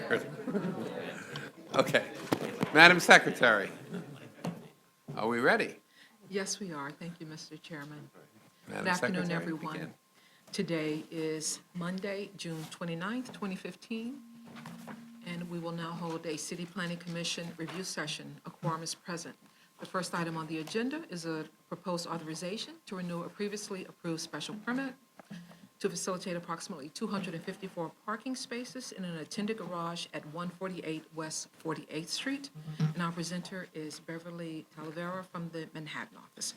record. Okay. Madam Secretary, are we ready? Yes, we are. Thank you, Mr. Chairman. Madam Good afternoon, Secretary, everyone. begin. Today is Monday, June 29th, 2015, and we will now hold a City Planning Commission review session. A quorum is present. The first item on the agenda is a proposed authorization to renew a previously approved special permit to facilitate approximately 254 parking spaces in an attended garage at 148 West 48th Street. And our presenter is Beverly Talavera from the Manhattan office.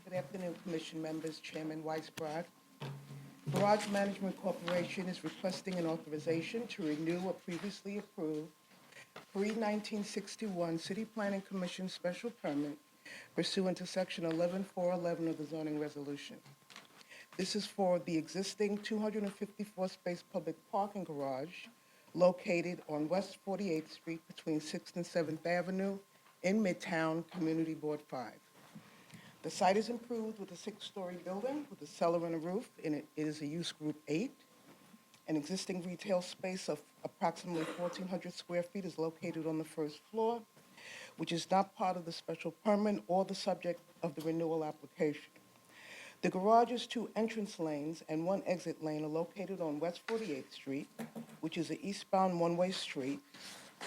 Good afternoon, Commission members, Chairman Weisbrod. Garage Management Corporation is requesting an authorization to renew a previously approved pre-1961 City Planning Commission special permit pursuant to Section 11411 of the zoning resolution. This is for the existing 254-space public parking garage located on West 48th Street between 6th and 7th Avenue in Midtown, Community Board 5. The site is improved with a 6-story building with a cellar and a roof, and it is a use group 8. An existing retail space of approximately 1,400 square feet is located on the first floor, which is not part of the special permit or the subject of the renewal application. The garage's 2 entrance lanes and 1 exit lane are located on West 48th Street, which is an eastbound one-way street.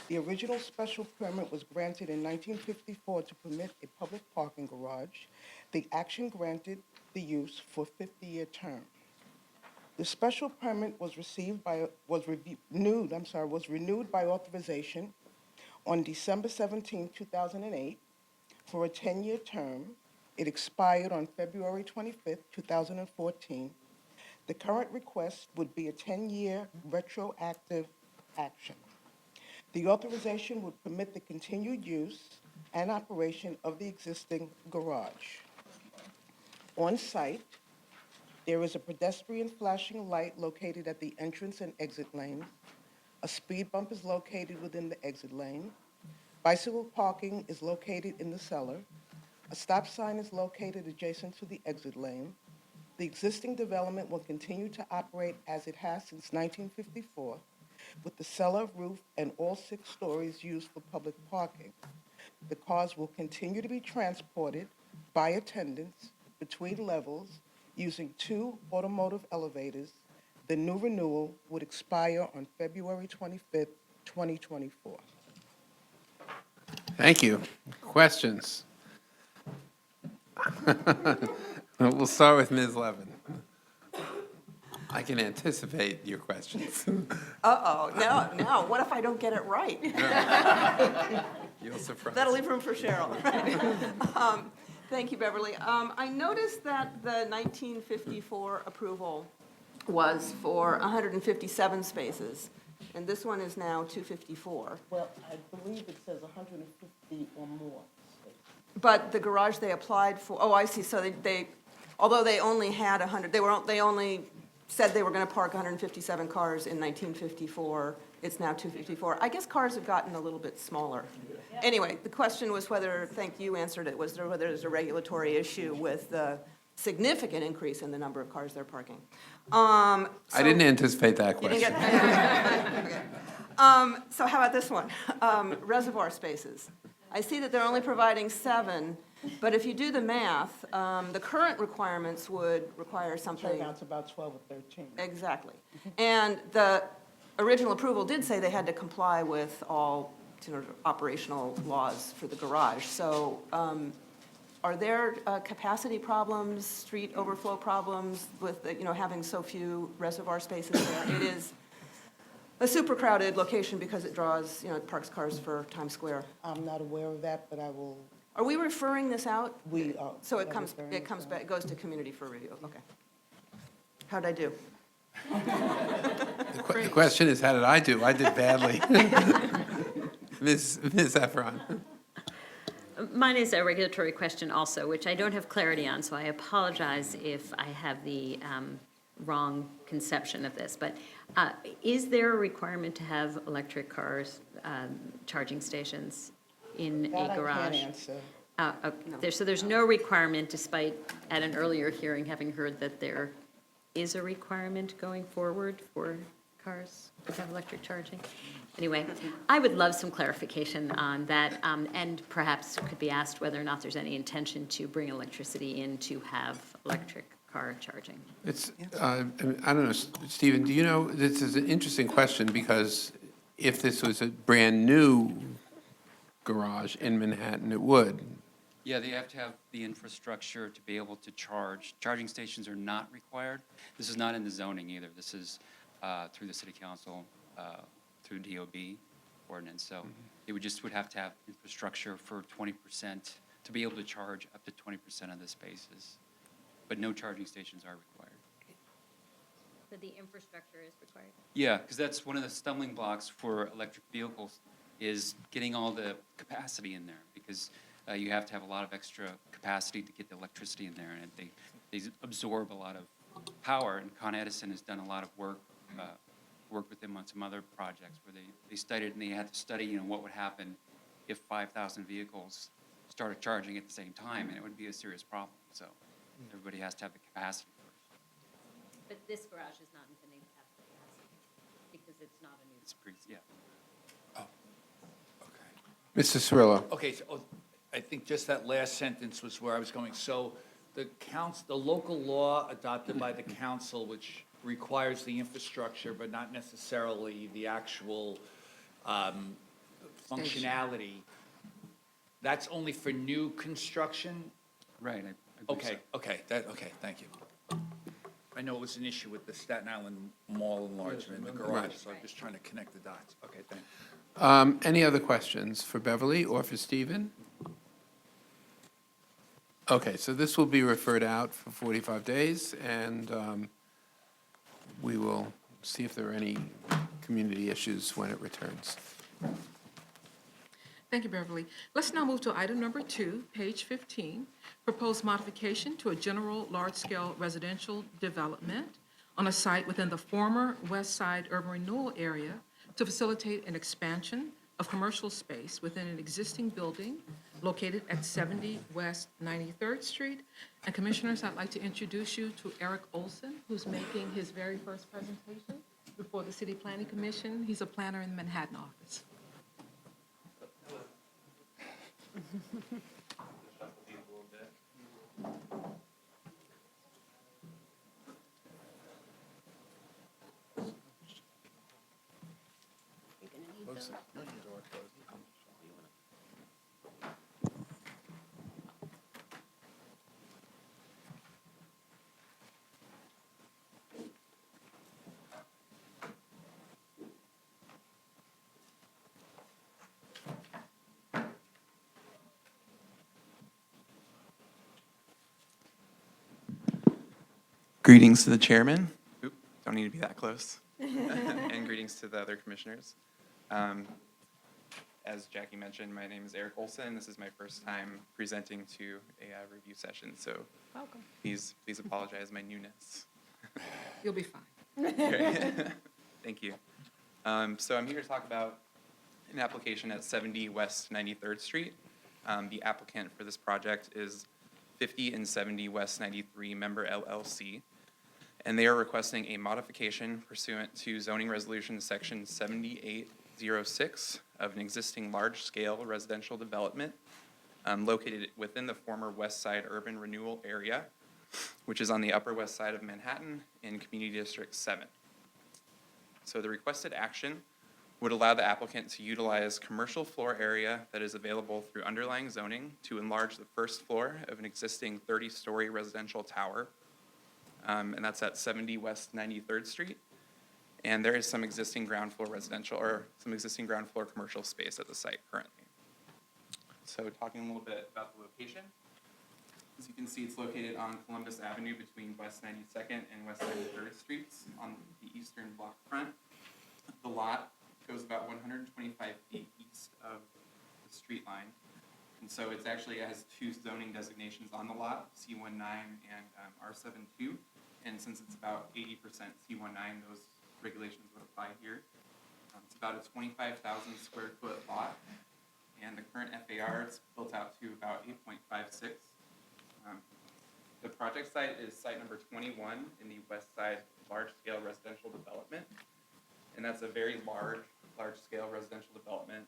The original special permit was granted in 1954 to permit a public parking garage. The action granted the use for a 50-year term. The special permit was renewed by authorization on December 17, 2008 for a 10-year term. It expired on February 25, 2014. The current request would be a 10-year retroactive action. The authorization would permit the continued use and operation of the existing garage. On site, there is a pedestrian flashing light located at the entrance and exit lane. A speed bump is located within the exit lane. Bicycle parking is located in the cellar. A stop sign is located adjacent to the exit lane. The existing development will continue to operate as it has since 1954, with the cellar, roof, and all 6 stories used for public parking. The cars will continue to be transported by attendants between levels using 2 automotive elevators. The new renewal would expire on February 25th, 2024. Thank you. Questions? We'll start with Ms. Levin. I can anticipate your questions. No, what if I don't get it right? You'll surprise. That'll leave room for Cheryl. Right? Thank you, Beverly. I noticed that the 1954 approval was for 157 spaces, and this one is now 254. Well, I believe it says 150 or more. But the garage they applied for, oh, I see, so they although they only had 100, they only said they were going to park 157 cars in 1954, it's now 254. I guess cars have gotten a little bit smaller. Anyway, the question was whether, you answered it, whether there's a regulatory issue with the significant increase in the number of cars they're parking. I didn't anticipate that You didn't question. get okay. So how about this one? Reservoir spaces. I see that they're only providing 7, but if you do the math, the current requirements would require something. Now it's about 12 or 13. Exactly. And the original approval did say they had to comply with all operational laws for the garage. So are there capacity problems, street overflow problems with having so few reservoir spaces there? It is a super crowded location because it draws, it parks cars for Times Square. I'm not aware of that, but I will. Are we referring this out? We are. So it comes back, it goes to community for review. Okay. How'd I do? The question is, how did I do? I did badly. Ms. Efron. Mine is a regulatory question also, which I don't have clarity on, so I apologize if I have the wrong conception of this. But is there a requirement to have electric cars charging stations in That a garage? I can't answer. So there's no requirement, despite at an earlier hearing having heard that there is a requirement going forward for cars to have electric charging? Anyway, I would love some clarification on that, and perhaps could be asked whether or not there's any intention to bring electricity in to have electric car charging. It's, I don't know, Stephen, do you know, this is an interesting question, because if this was a brand-new garage in Manhattan, it would. Yeah, they have to have the infrastructure to be able to charge. Charging stations are not required. This is not in the zoning either. This is through the city council, through DOB ordinance. So it would have to have infrastructure for 20%, to be able to charge up to 20% of the spaces. But no charging stations are required. So the infrastructure is required? Yeah, because that's one of the stumbling blocks for electric vehicles, is getting all the capacity in there, because you have to have a lot of extra capacity to get the electricity in there, and they absorb a lot of power. And Con Edison has done a lot of work with them on some other projects where they studied, and they had to study, what would happen if 5,000 vehicles started charging at the same time, and it would be a serious problem. So everybody has to have the capacity first. But this garage is not intending to have capacity, because it's not a new. It's pretty, yeah. Mr. Cirillo? Okay, so I think just that last sentence was where I was going. So the local law adopted by the council, which requires the infrastructure, but not necessarily the actual functionality, that's only for new construction? Right. I believe so. Okay, thank you. I know it was an issue with the Staten Island Mall enlargement in the garage, so I'm just trying to connect the dots. Okay, thanks. Any other questions for Beverly or for Stephen? Okay, so this will be referred out for 45 days, and we will see if there are any community issues when it returns. Thank you, Beverly. Let's now move to item number 2, page 15, proposed modification to a general large-scale residential development on a site within the former West Side urban renewal area to facilitate an expansion of commercial space within an existing building located at 70 West 93rd Street. And Commissioners, I'd like to introduce you to Eric Olson, who's making his very first presentation before the City Planning Commission. He's a planner in the Manhattan office. Greetings to the chairman. Oop, don't need to be that close. And greetings to the other commissioners. As Jackie mentioned, my name is Eric Olson. This is my first time presenting to a review session, so please apologize my newness. You'll be fine. Great. Thank you. So I'm here to talk about an application at 70 West 93rd Street. The applicant for this project is 50 and 70 West 93 Member LLC, and they are requesting a modification pursuant to zoning resolution section 7806 of an existing large-scale residential development located within the former West Side urban renewal area, which is on the Upper West Side of Manhattan in Community District 7. So the requested action would allow the applicant to utilize commercial floor area that is available through underlying zoning to enlarge the first floor of an existing 30-story residential tower, and that's at 70 West 93rd Street. And there is some existing ground floor residential, or some existing ground floor commercial space at the site currently. So talking a little bit about the location. As you can see, it's located on Columbus Avenue between West 92nd and West 93rd Streets on the eastern block front. The lot goes about 125 feet east of the street line. And so it has two zoning designations on the lot, C19 and R72. And since it's about 80% C19, those regulations would apply here. It's about a 25,000 square foot lot. And the current FAR is built out to about 8.56. The project site is site number 21 in the West Side large-scale residential development. And that's a very large large-scale residential development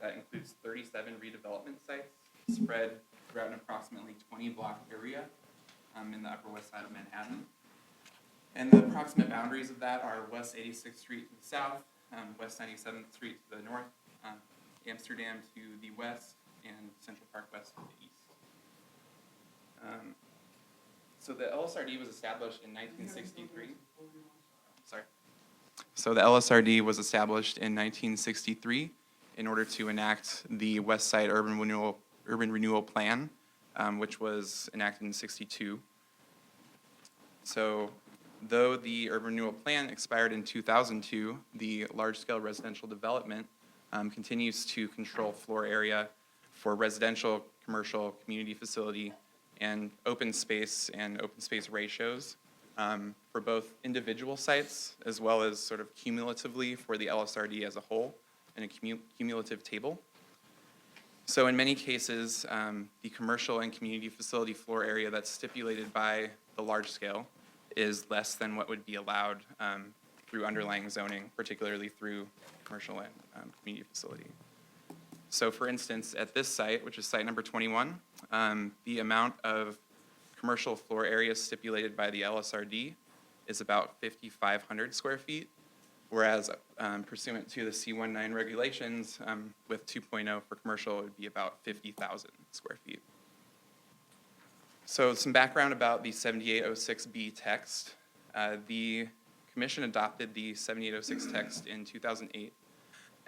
that includes 37 redevelopment sites spread throughout an approximately 20-block area in the Upper West Side of Manhattan. And the approximate boundaries of that are West 86th Street to the south, West 97th Street to the north, Amsterdam to the west, and Central Park West to the east. So the LSRD was established in 1963. Sorry. So the LSRD was established in 1963 in order to enact the West Side Urban Renewal Plan, which was enacted in '62. So though the Urban Renewal Plan expired in 2002, the large-scale residential development continues to control floor area for residential, commercial, community facility, and open space ratios for both individual sites as well as sort of cumulatively for the LSRD as a whole in a cumulative table. So in many cases, the commercial and community facility floor area that's stipulated by the large scale is less than what would be allowed through underlying zoning, particularly through commercial and community facility. So for instance, at this site, which is site number 21, the amount of commercial floor area stipulated by the LSRD is about 5,500 square feet, whereas pursuant to the C19 regulations, with 2.0 for commercial, it would be about 50,000 square feet. So some background about the 7806B text. The Commission adopted the 7806 text in 2008,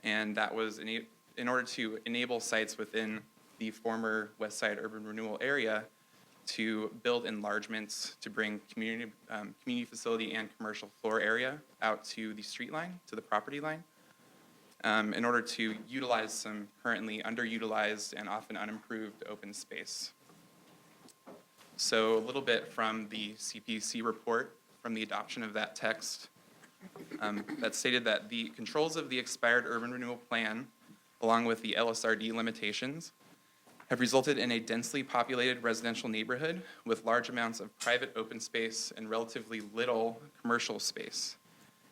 and that was in order to enable sites within the former West Side Urban Renewal area to build enlargements to bring community facility and commercial floor area out to the street line, to the property line, in order to utilize some currently underutilized and often unimproved open space. So a little bit from the CPC report from the adoption of that text that stated that the controls of the expired urban renewal plan, along with the LSRD limitations, have resulted in a densely populated residential neighborhood with large amounts of private open space and relatively little commercial space.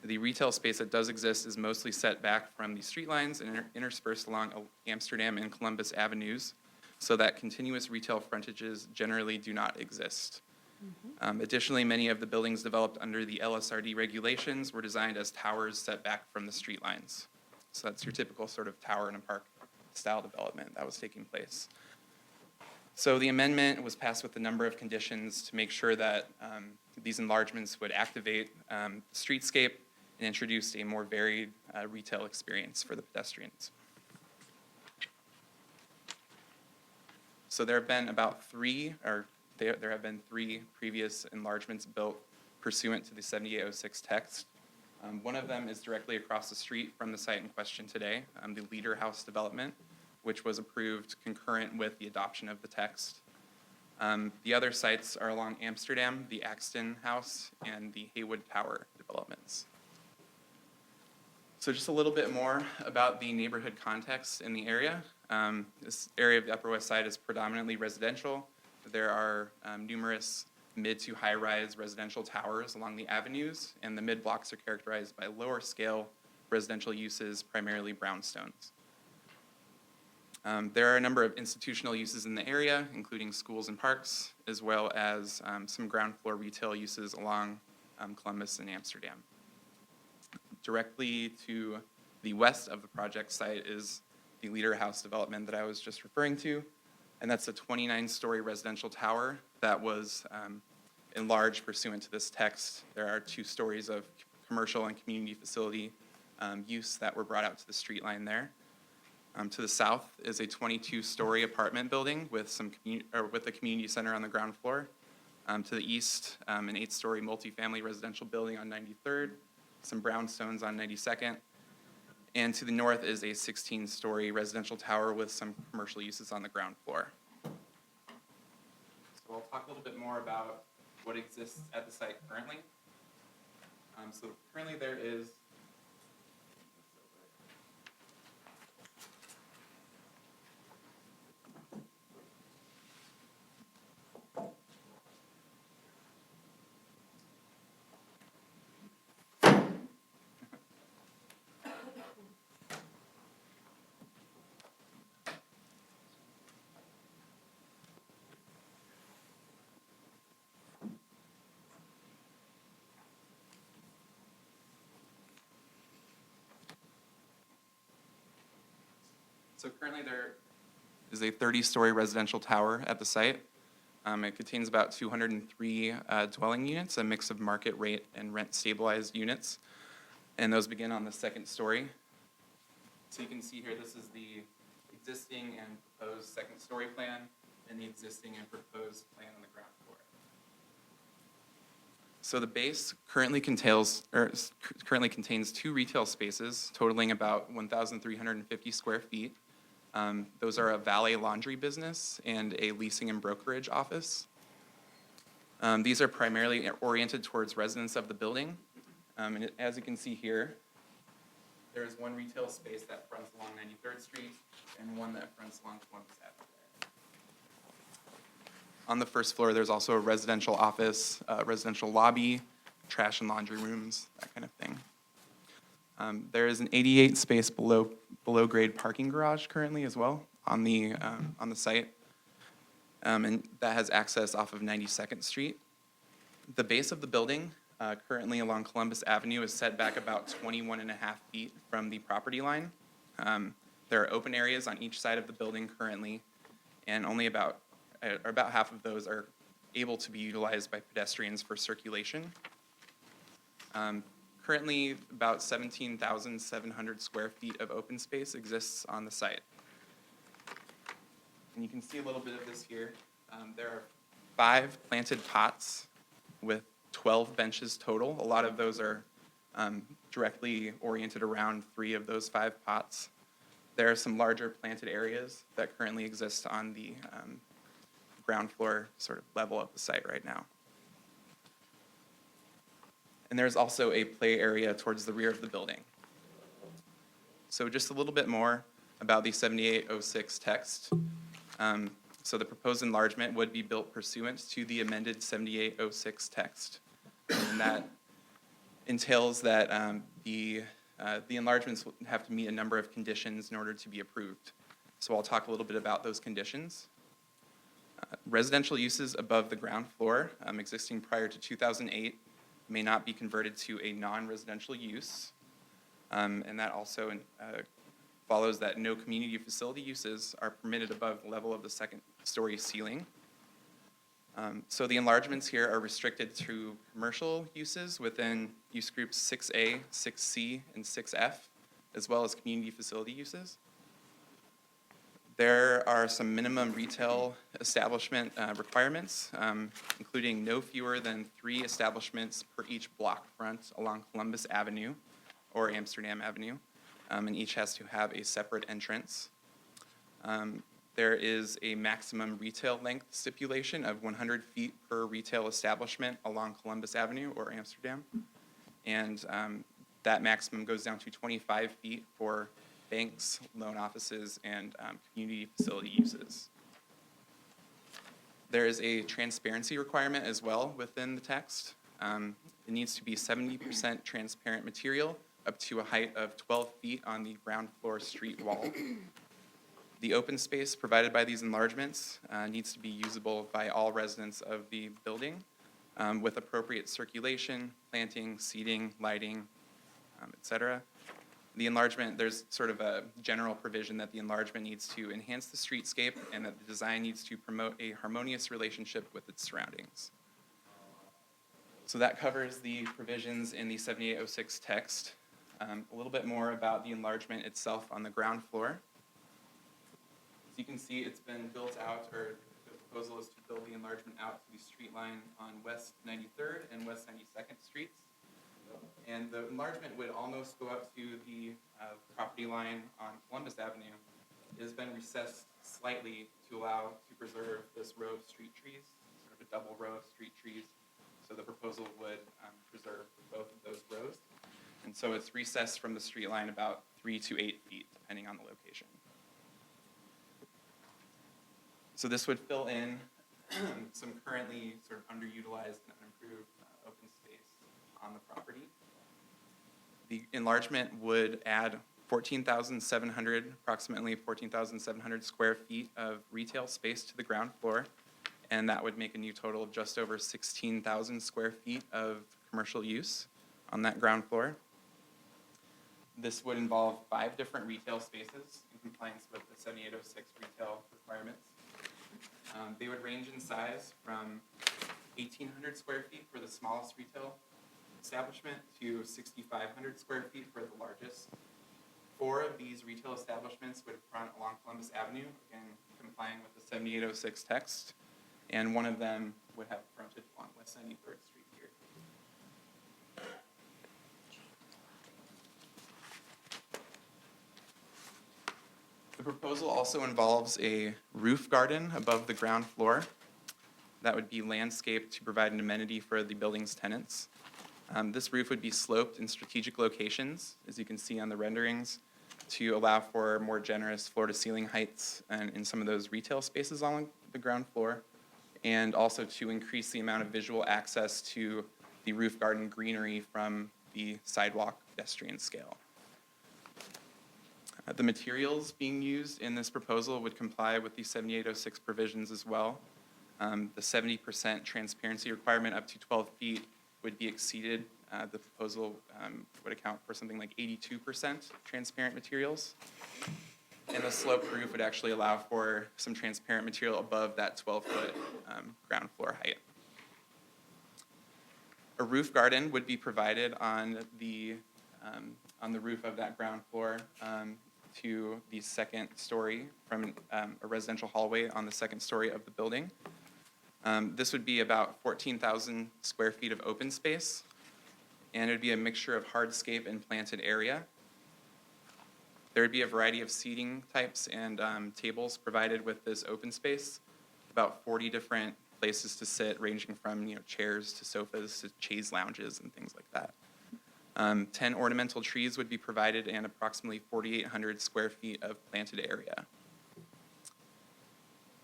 The retail space that does exist is mostly set back from the street lines and interspersed along Amsterdam and Columbus Avenues, so that continuous retail frontages generally do not exist. Additionally, many of the buildings developed under the LSRD regulations were designed as towers set back from the street lines. So that's your typical sort of tower in a park style development that was taking place. So the amendment was passed with a number of conditions to make sure that these enlargements would activate the streetscape and introduce a more varied retail experience for the pedestrians. So there have been there have been three previous enlargements built pursuant to the 7806 text. One of them is directly across the street from the site in question today, the Leader House development, which was approved concurrent with the adoption of the text. The other sites are along Amsterdam, the Axton House, and the Haywood Tower developments. So just a little bit more about the neighborhood context in the area. This area of the Upper West Side is predominantly residential. There are numerous mid to high-rise residential towers along the avenues, and the mid-blocks are characterized by lower-scale residential uses, primarily brownstones. There are a number of institutional uses in the area, including schools and parks, as well as some ground floor retail uses along Columbus and Amsterdam. Directly to the west of the project site is the Leader House development that I was just referring to, and that's a 29-story residential tower that was enlarged pursuant to this text. There are 2 stories of commercial and community facility use that were brought out to the street line there. To the south is a 22-story apartment building with with a community center on the ground floor. To the east, an 8-story multifamily residential building on 93rd, some brownstones on 92nd, and to the north is a 16-story residential tower with some commercial uses on the ground floor. So I'll talk a little bit more about what exists at the site currently. So currently there is So currently there is a 30-story residential tower at the site. It contains about 203 dwelling units, a mix of market rate and rent stabilized units. And those begin on the second story. So you can see here, this is the existing and proposed second story plan and the existing and proposed plan on the ground floor. So the base currently contains 2 retail spaces totaling about 1,350 square feet. Those are a valet laundry business and a leasing and brokerage office. These are primarily oriented towards residents of the building. And as you can see here, there is one retail space that fronts along 93rd Street and one that fronts along Columbus Avenue. On the first floor, there's also a residential office, residential lobby, trash and laundry rooms, that kind of thing. There is an 88-space below-grade parking garage currently as well on the site, and that has access off of 92nd Street. The base of the building, currently along Columbus Avenue, is set back about 21.5 feet from the property line. There are open areas on each side of the building currently, and only about half of those are able to be utilized by pedestrians for circulation. Currently, about 17,700 square feet of open space exists on the site. And you can see a little bit of this here. There are 5 planted pots with 12 benches total. A lot of those are directly oriented around 3 of those 5 pots. There are some larger planted areas that currently exist on the ground floor sort of level of the site right now. And there's also a play area towards the rear of the building. So just a little bit more about the 7806 text. So the proposed enlargement would be built pursuant to the amended 7806 text. And that entails that the enlargements have to meet a number of conditions in order to be approved. So I'll talk a little bit about those conditions. Residential uses above the ground floor, existing prior to 2008, may not be converted to a non-residential use. And that also follows that no community facility uses are permitted above the level of the second story ceiling. So the enlargements here are restricted to commercial uses within use groups 6A, 6C, and 6F, as well as community facility uses. There are some minimum retail establishment requirements, including no fewer than 3 establishments per each block front along Columbus Avenue or Amsterdam Avenue, and each has to have a separate entrance. There is a maximum retail length stipulation of 100 feet per retail establishment along Columbus Avenue or Amsterdam, and that maximum goes down to 25 feet for banks, loan offices, and community facility uses. There is a transparency requirement as well within the text. It needs to be 70% transparent material up to a height of 12 feet on the ground floor street wall. The open space provided by these enlargements needs to be usable by all residents of the building with appropriate circulation, planting, seating, lighting, et cetera. The enlargement, there's sort of a general provision that the enlargement needs to enhance the streetscape and that the design needs to promote a harmonious relationship with its surroundings. So that covers the provisions in the 7806 text. A little bit more about the enlargement itself on the ground floor. As you can see, it's been built out, or the proposal is to build the enlargement out to the street line on West 93rd and West 92nd Streets. And the enlargement would almost go up to the property line on Columbus Avenue. It has been recessed slightly to preserve this row of street trees, sort of a double row of street trees. So the proposal would preserve both of those rows. And so it's recessed from the street line about 3 to 8 feet, depending on the location. So this would fill in some currently sort of underutilized and unimproved open space on the property. The enlargement would add approximately 14,700 square feet of retail space to the ground floor, and that would make a new total of just over 16,000 square feet of commercial use on that ground floor. This would involve 5 different retail spaces, compliance with the 7806 retail requirements. They would range in size from 1,800 square feet for the smallest retail establishment to 6,500 square feet for the largest. 4 of these retail establishments would front along Columbus Avenue, again complying with the 7806 text, and one of them would have frontage along West 93rd Street here. The proposal also involves a roof garden above the ground floor that would be landscaped to provide an amenity for the building's tenants. This roof would be sloped in strategic locations, as you can see on the renderings, to allow for more generous floor-to-ceiling heights and in some of those retail spaces along the ground floor, and also to increase the amount of visual access to the roof garden greenery from the sidewalk pedestrian scale. The materials being used in this proposal would comply with the 7806 provisions as well. The 70% transparency requirement up to 12 feet would be exceeded. The proposal would account for something like 82% transparent materials. And the sloped roof would actually allow for some transparent material above that 12-foot ground floor height. A roof garden would be provided on the roof of that ground floor to the second story from a residential hallway on the second story of the building. This would be about 14,000 square feet of open space, and it would be a mixture of hardscape and planted area. There would be a variety of seating types and tables provided with this open space, about 40 different places to sit, ranging from chairs to sofas to chaise lounges and things like that. 10 ornamental trees would be provided and approximately 4,800 square feet of planted area.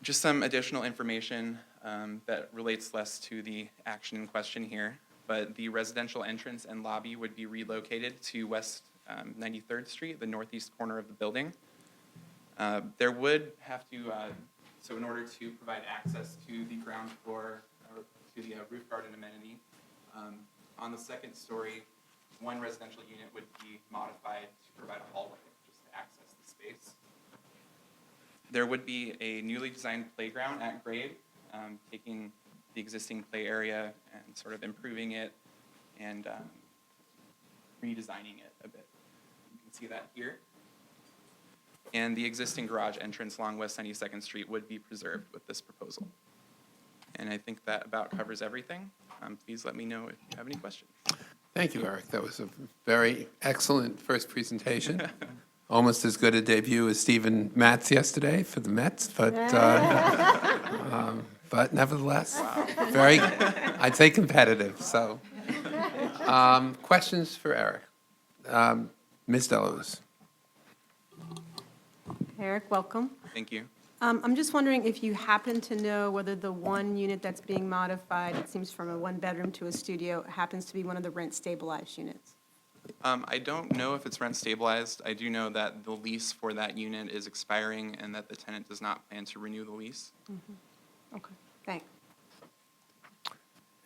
Just some additional information that relates less to the action in question here, but the residential entrance and lobby would be relocated to West 93rd Street, the northeast corner of the building. There would have to, so in order to provide access to the ground floor, or to the roof garden amenity, on the second story, one residential unit would be modified to provide a hallway just to access the space. There would be a newly designed playground at grade, taking the existing play area and sort of improving it and redesigning it a bit. You can see that here. And the existing garage entrance along West 92nd Street would be preserved with this proposal. And I think that about covers everything. Please let me know if you have any questions. Thank you, Eric. That was a very excellent first presentation. Almost as good a debut as Stephen Matz yesterday for the Mets, but nevertheless, very, I'd say competitive, so. Questions for Eric? Ms. Delos. Eric, welcome. Thank you. I'm just wondering if you happen to know whether the one unit that's being modified, it seems from a one-bedroom to a studio, happens to be one of the rent-stabilized units? I don't know if it's rent stabilized. I do know that the lease for that unit is expiring and that the tenant does not plan to renew the lease. Okay, thanks.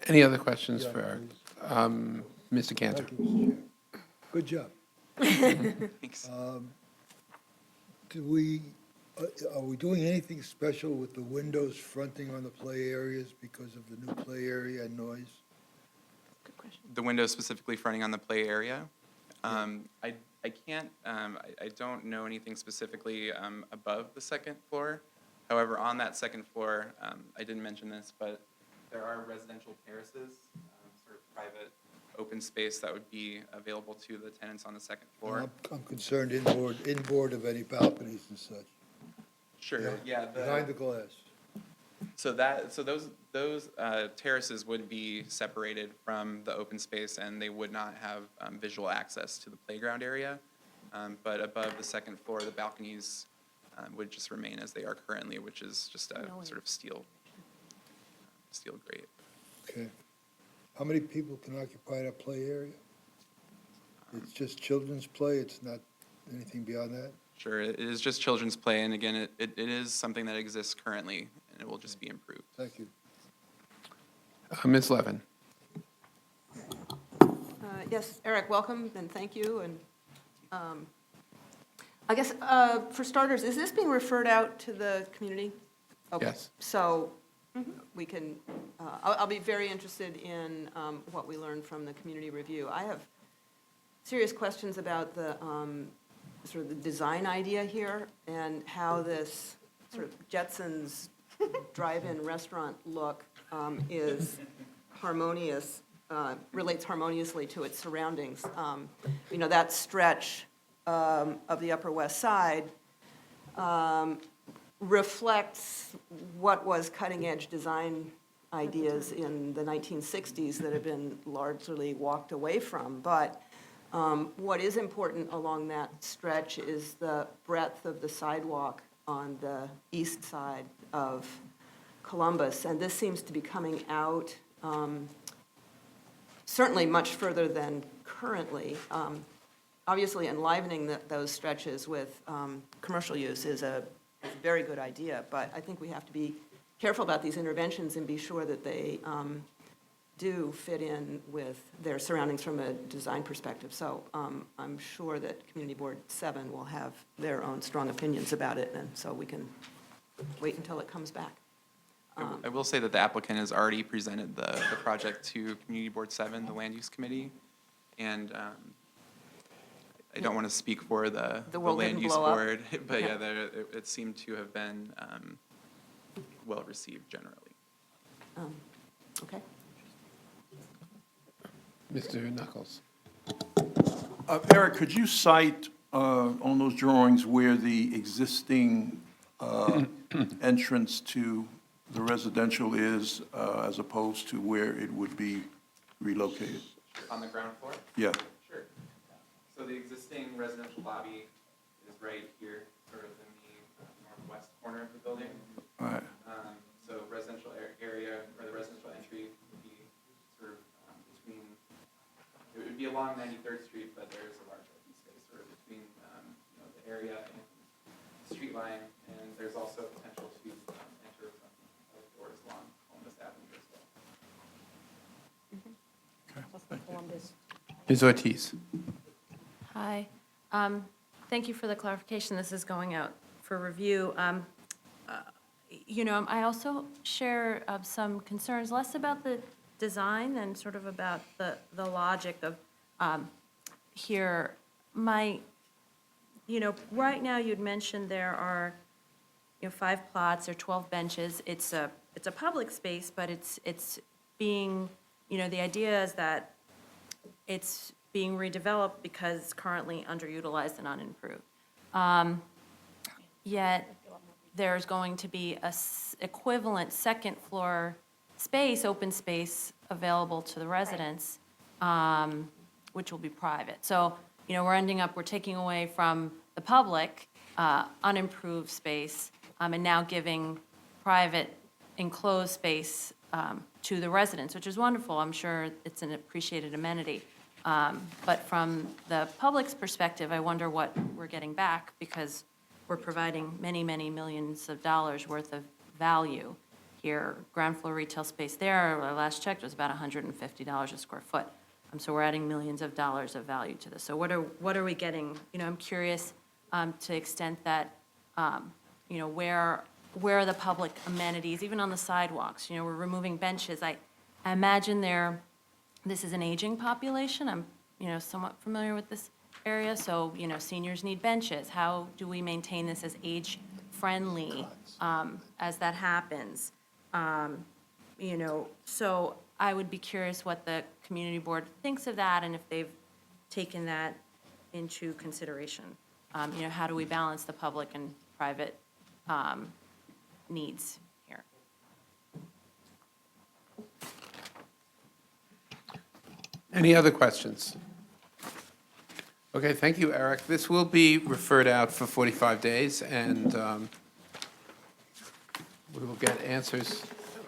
Any other questions for Eric? Mr. Cantor. Thank you, Mr. Chair. Good job. Thanks. Are we doing anything special with the windows fronting on the play areas because of the new play area and noise? Good question. The window specifically fronting on the play area. I can't, I don't know anything specifically above the second floor. However, on that second floor, I didn't mention this, but there are residential terraces, sort of private open space that would be available to the tenants on the second floor. I'm concerned inboard of any balconies and such. Sure, yeah. Behind the glass. So those terraces would be separated from the open space, and they would not have visual access to the playground area. But above the second floor, the balconies would just remain as they are currently, which is just a sort of steel grate. Okay. How many people can occupy that play area? It's just children's play, it's not anything beyond that? Sure, it is just children's play, and again, it is something that exists currently, and it will just be improved. Thank you. Ms. Levin. Yes, Eric, welcome, and thank you. And I guess, for starters, is this being referred out to the community? Okay. Yes. So we can, I'll be very interested in what we learned from the community review. I have serious questions about the sort of the design idea here and how this sort of Jetsons drive-in restaurant look is harmonious, relates harmoniously to its surroundings. You know, that stretch of the Upper West Side reflects what was cutting-edge design ideas in the 1960s that have been largely walked away from. But what is important along that stretch is the breadth of the sidewalk on the east side of Columbus. And this seems to be coming out certainly much further than currently. Obviously, enlivening those stretches with commercial use is a very good idea, but I think we have to be careful about these interventions and be sure that they do fit in with their surroundings from a design perspective. So I'm sure that Community Board 7 will have their own strong opinions about it, and so we can wait until it comes back. I will say that the applicant has already presented the project to Community Board 7, the Land Use Committee, and I don't want to speak for the world Land didn't Use blow up. Board, but Yeah. it seemed to have been well-received generally. Okay. Mr. Knuckles? Eric, could you cite on those drawings where the existing entrance to the residential is as opposed to where it would be relocated? On the ground floor? Yeah. Sure. So the existing residential lobby is right here, sort of in the northwest corner of the building. All right. So residential area, or the residential entry would be sort of between, it would be along 93rd Street, but there is a large open space sort of between, the area and the street line, and there's also potential to enter from other doors along Columbus Avenue as well. Ms. Ortiz? Hi. Thank you for the clarification. This is going out for review. I also share some concerns, less about the design and sort of about the logic of here. Right now you'd mentioned there are 5 plots or 12 benches. It's a public space, but it's being, the idea is that it's being redeveloped because it's currently underutilized and unimproved. Yet there's going to be a equivalent second floor space, open space, available to the residents, which will be private. So, we're taking away from the public unimproved space and now giving private enclosed space to the residents, which is wonderful. I'm sure it's an appreciated amenity. But from the public's perspective, I wonder what we're getting back, because we're providing many, many millions of dollars worth of value here. Ground floor retail space there, our last check was about $150 a square foot. So we're adding millions of dollars of value to this. So what are we getting? I'm curious to the extent that, where are the public amenities, even on the sidewalks? We're removing benches. I imagine this is an aging population. I'm, somewhat familiar with this area. So, seniors need benches. How do we maintain this as age-friendly as that happens? So I would be curious what the community board thinks of that and if they've taken that into consideration. How do we balance the public and private needs here? Any other questions? Okay, thank you, Eric. This will be referred out for 45 days, and we will get answers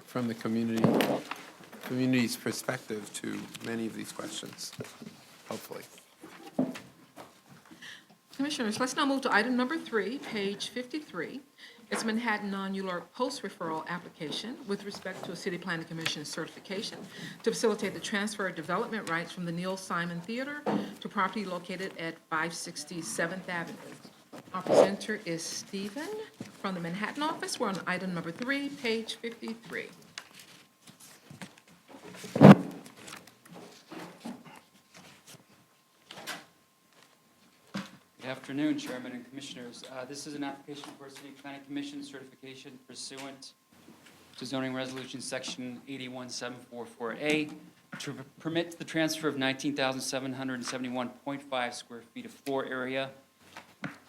from the community's perspective to many of these questions, hopefully. Commissioners, let's now move to item number 3, page 53. It's Manhattan Non-ULURP Post-Referral Application with respect to a City Planning Commission certification to facilitate the transfer of development rights from the Neil Simon Theater to property located at 560 7th Avenue. Our presenter is Stephen from the Manhattan office. We're on item number 3, page 53. Good afternoon, Chairman and Commissioners. This is an application for a City Planning Commission certification pursuant to zoning resolution section 81744A to permit the transfer of 19,771.5 square feet of floor area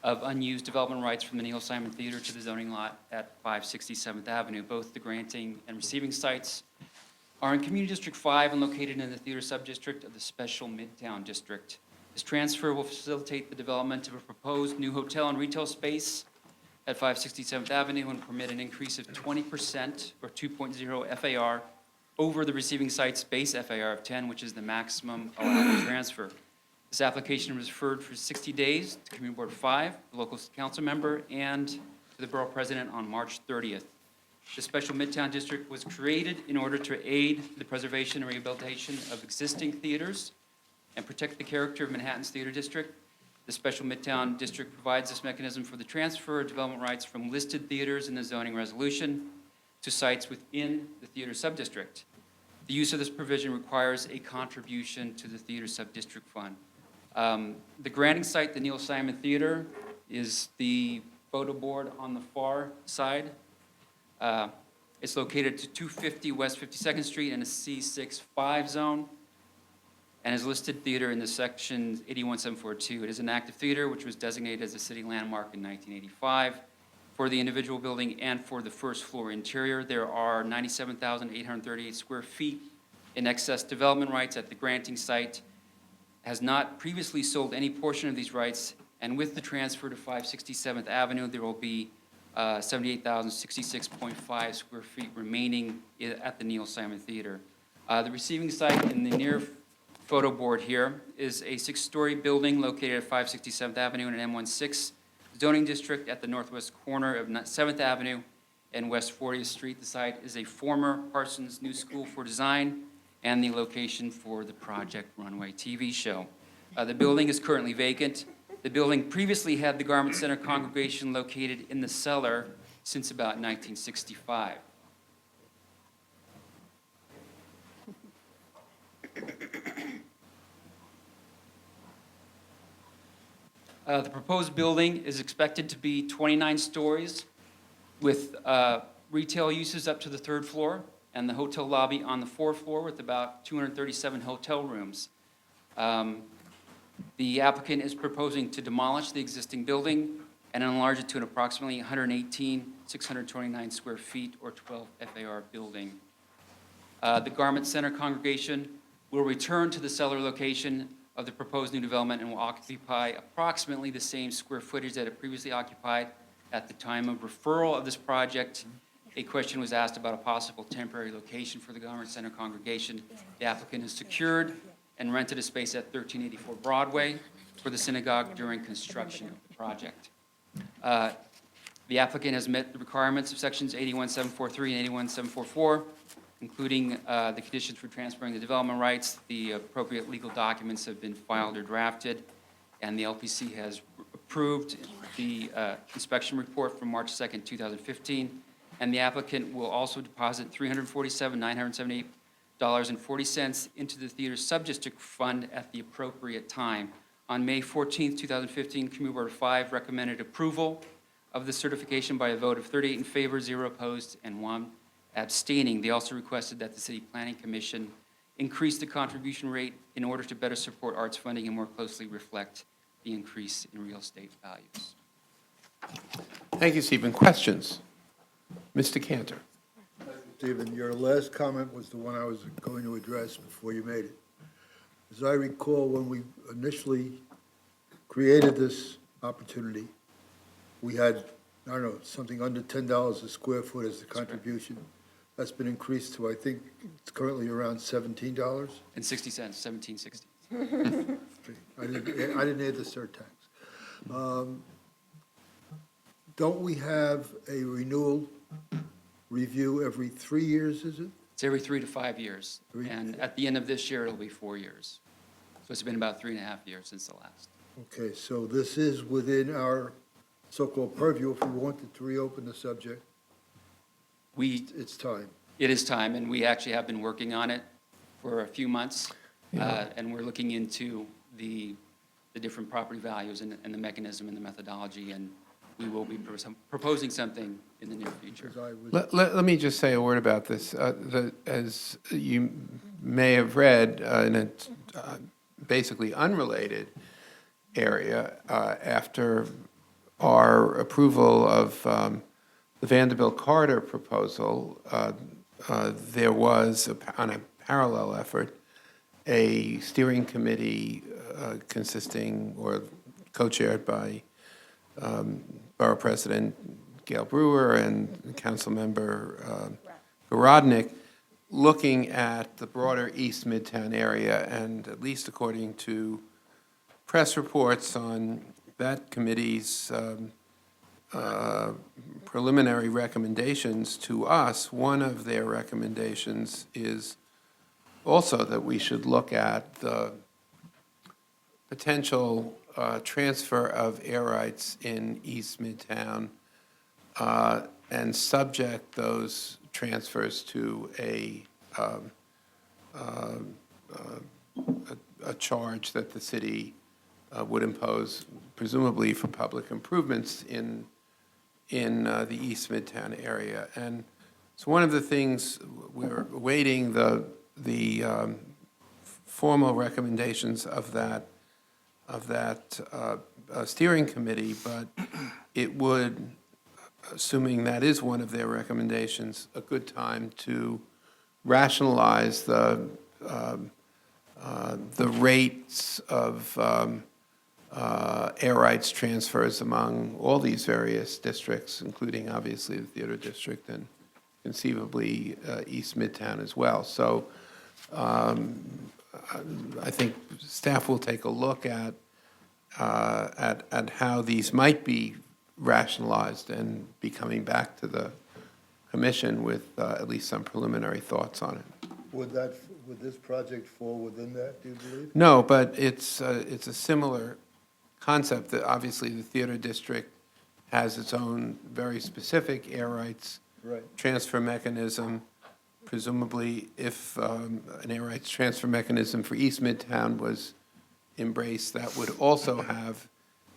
of unused development rights from the Neil Simon Theater to the zoning lot at 567th Avenue. Both the granting and receiving sites are in Community District 5 and located in the theater subdistrict of the Special Midtown District. This transfer will facilitate the development of a proposed new hotel and retail space at 567th Avenue and permit an increase of 20% or 2.0 FAR over the receiving site's base FAR of 10, which is the maximum allowable transfer. This application was referred for 60 days to Community Board 5, the local council member, and to the borough president on March 30th. The Special Midtown District was created in order to aid the preservation and rehabilitation of existing theaters and protect the character of Manhattan's theater district. The Special Midtown District provides this mechanism for the transfer of development rights from listed theaters in the zoning resolution to sites within the theater subdistrict. The use of this provision requires a contribution to the theater subdistrict fund. The granting site, the Neil Simon Theater, is the photo board on the far side. It's located to 250 West 52nd Street in a C6-5 zone and is listed theater in the section 81742. It is an active theater which was designated as a city landmark in 1985 for the individual building and for the first floor interior. There are 97,838 square feet in excess development rights at the granting site. Has not previously sold any portion of these rights, and with the transfer to 567th Avenue, there will be 78,066.5 square feet remaining at the Neil Simon Theater. The receiving site in the near photo board here is a 6-story building located at 567th Avenue in an M16 zoning district at the northwest corner of 7th Avenue and West 40th Street. The site is a former Parsons New School for Design and the location for the Project Runway TV show. The building is currently vacant. The building previously had the Garment Center congregation located in the cellar since about 1965. The proposed building is expected to be 29 stories with retail uses up to the 3rd floor and the hotel lobby on the 4th floor with about 237 hotel rooms. The applicant is proposing to demolish the existing building and enlarge it to an approximately 118,629 square feet or 12 FAR building. The Garment Center congregation will return to the cellar location of the proposed new development and will occupy approximately the same square footage that it previously occupied at the time of referral of this project. A question was asked about a possible temporary location for the Garment Center congregation. The applicant has secured and rented a space at 1384 Broadway for the synagogue during construction of the project. The applicant has met the requirements of sections 81743 and 81744, including the conditions for transferring the development rights. The appropriate legal documents have been filed or drafted, and the LPC has approved the inspection report from March 2nd, 2015. And the applicant will also deposit $347,978.40 into the theater's subdistrict fund at the appropriate time. On May 14th, 2015, Community Board 5 recommended approval of the certification by a vote of 38 in favor, 0 opposed, and 1 abstaining. They also requested that the City Planning Commission increase the contribution rate in order to better support arts funding and more closely reflect the increase in real estate values. Thank you, Stephen. Questions? Mr. Cantor. Stephen, your last comment was the one I was going to address before you made it. As I recall, when we initially created this opportunity, we had, I don't know, something under $10 a square foot as the contribution. That's been increased to, I think, it's currently around $17. And 60 cents, 17.60. I didn't add the surtax. Don't we have a renewal review every 3 years, is it? It's every 3 to 5 years. Three- And at the end of this year, it'll be 4 years. So it's been about 3.5 years since the last. Okay, so this is within our so-called purview, if we wanted to reopen the subject, it's time. It is time, and we actually have been working on it for a few months. And we're looking into the different property values and the mechanism and the methodology, and we will be proposing something in the near future. Because I was, Let me just say a word about this. As you may have read, in a basically unrelated area, after our approval of the Vanderbilt corridor proposal, there was, on a parallel effort, a steering committee consisting or co-chaired by Borough President Gail Brewer and Council Member Garodnick, looking at the broader East Midtown area, and at least according to press reports on that committee's preliminary recommendations to us, one of their recommendations is also that we should look at the potential transfer of air rights in East Midtown and subject those transfers to a charge that the city would impose, presumably for public improvements in the East Midtown area. And so one of the things, we're awaiting the formal recommendations of that steering committee, but it would, assuming that is one of their recommendations, a good time to rationalize the rates of air rights transfers among all these various districts, including obviously the Theater District and conceivably East Midtown as well. So I think staff will take a look at how these might be rationalized and be coming back to the commission with at least some preliminary thoughts on it. would this project fall within that, do you believe? No, but it's a similar concept that obviously the Theater District has its own very specific air rights Right. transfer mechanism. Presumably, if an air rights transfer mechanism for East Midtown was embraced, that would also have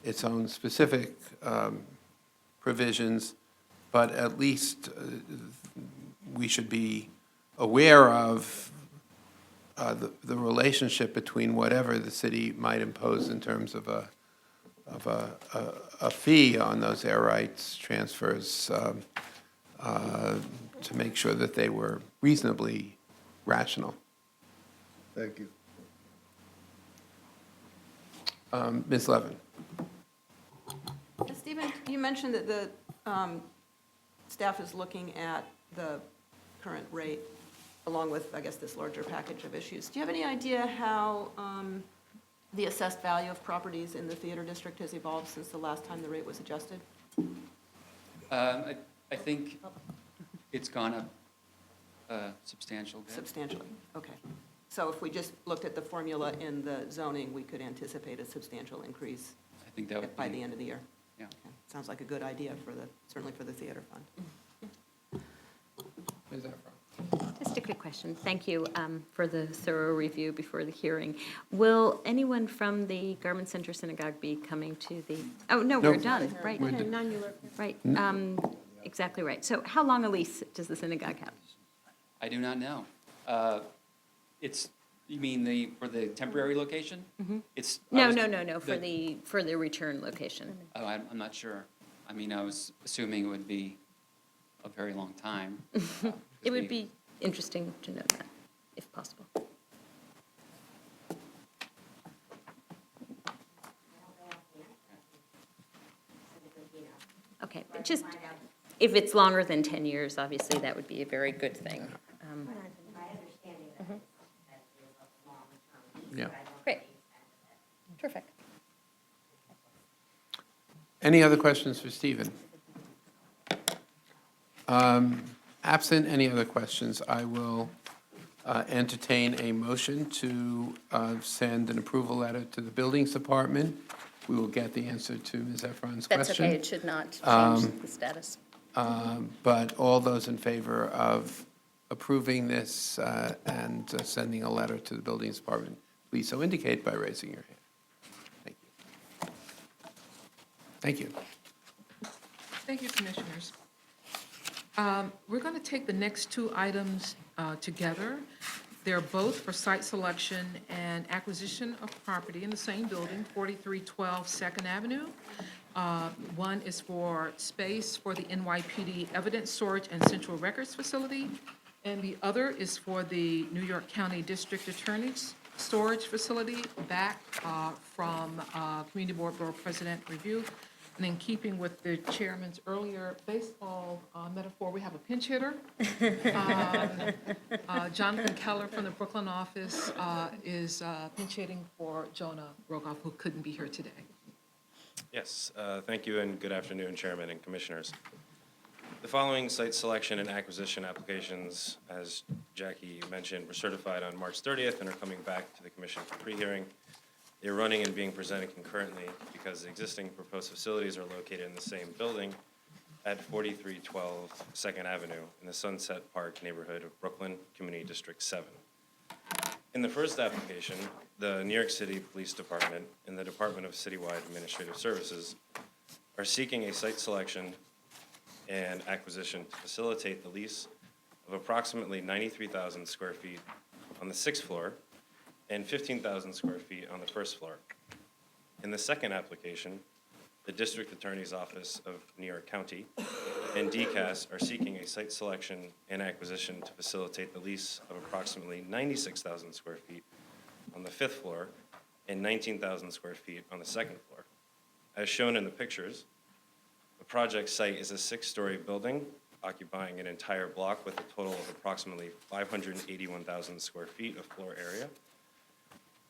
its own specific provisions, but at least we should be aware of the relationship between whatever the city might impose in terms of a fee on those air rights transfers, to make sure that they were reasonably rational. Thank you. Ms. Levin? Stephen, you mentioned that the staff is looking at the current rate along with, I guess, this larger package of issues. Do you have any idea how the assessed value of properties in the Theater District has evolved since the last time the rate was adjusted? I think it's gone up a substantial bit. Substantially, okay. So if we just looked at the formula in the zoning, we could anticipate a substantial increase I think that would be. by the end of the year? Yeah. Okay. Sounds like a good idea for certainly for the theater fund. Where's that from? Just a quick question. Thank you for the thorough review before the hearing. Will anyone from the Garment Center Synagogue be coming to the, oh, no, we're Nope. done, right, We're done. right. Exactly right. So how long a lease does the synagogue have? I do not know. It's, you mean for the temporary location? It's. I No, was- no, for the return location. Oh, I'm not sure. I mean, I was assuming it would be a very long time. It would be interesting to know that, if possible. Okay, but just, if it's longer than 10 years, obviously, that would be a very good thing. Yeah. Great. Terrific. Any other questions for Stephen? Absent any other questions, I will entertain a motion to send an approval letter to the Buildings Department. We will get the answer to Ms. Efron's question. That's okay, it should not change the status. But all those in favor of approving this and sending a letter to the Buildings Department, please so indicate by raising your hand. Thank you. Thank you. Thank you, Commissioners. We're going to take the next two items together. They're both for site selection and acquisition of property in the same building, 4312 Second Avenue. One is for space for the NYPD Evidence Storage and Central Records Facility, and the other is for the New York County District Attorney's Storage Facility, back from Community Board President review. And in keeping with the chairman's earlier baseball metaphor, we have a pinch hitter. Jonathan Keller from the Brooklyn office is pinch hitting for Jonah Rogoff, who couldn't be here today. Yes, thank you and good afternoon, Chairman and Commissioners. The following site selection and acquisition applications, as Jackie mentioned, were certified on March 30th and are coming back to the Commission for pre-hearing. They're running and being presented concurrently because the existing proposed facilities are located in the same building at 4312 Second Avenue in the Sunset Park neighborhood of Brooklyn, Community District 7. In the first application, the New York City Police Department and the Department of Citywide Administrative Services are seeking a site selection and acquisition to facilitate the lease of approximately 93,000 square feet on the 6th floor and 15,000 square feet on the 1st floor. In the second application, the District Attorney's Office of New York County and DCAS are seeking a site selection and acquisition to facilitate the lease of approximately 96,000 square feet on the 5th floor and 19,000 square feet on the 2nd floor. As shown in the pictures, the project site is a 6-story building occupying an entire block with a total of approximately 581,000 square feet of floor area.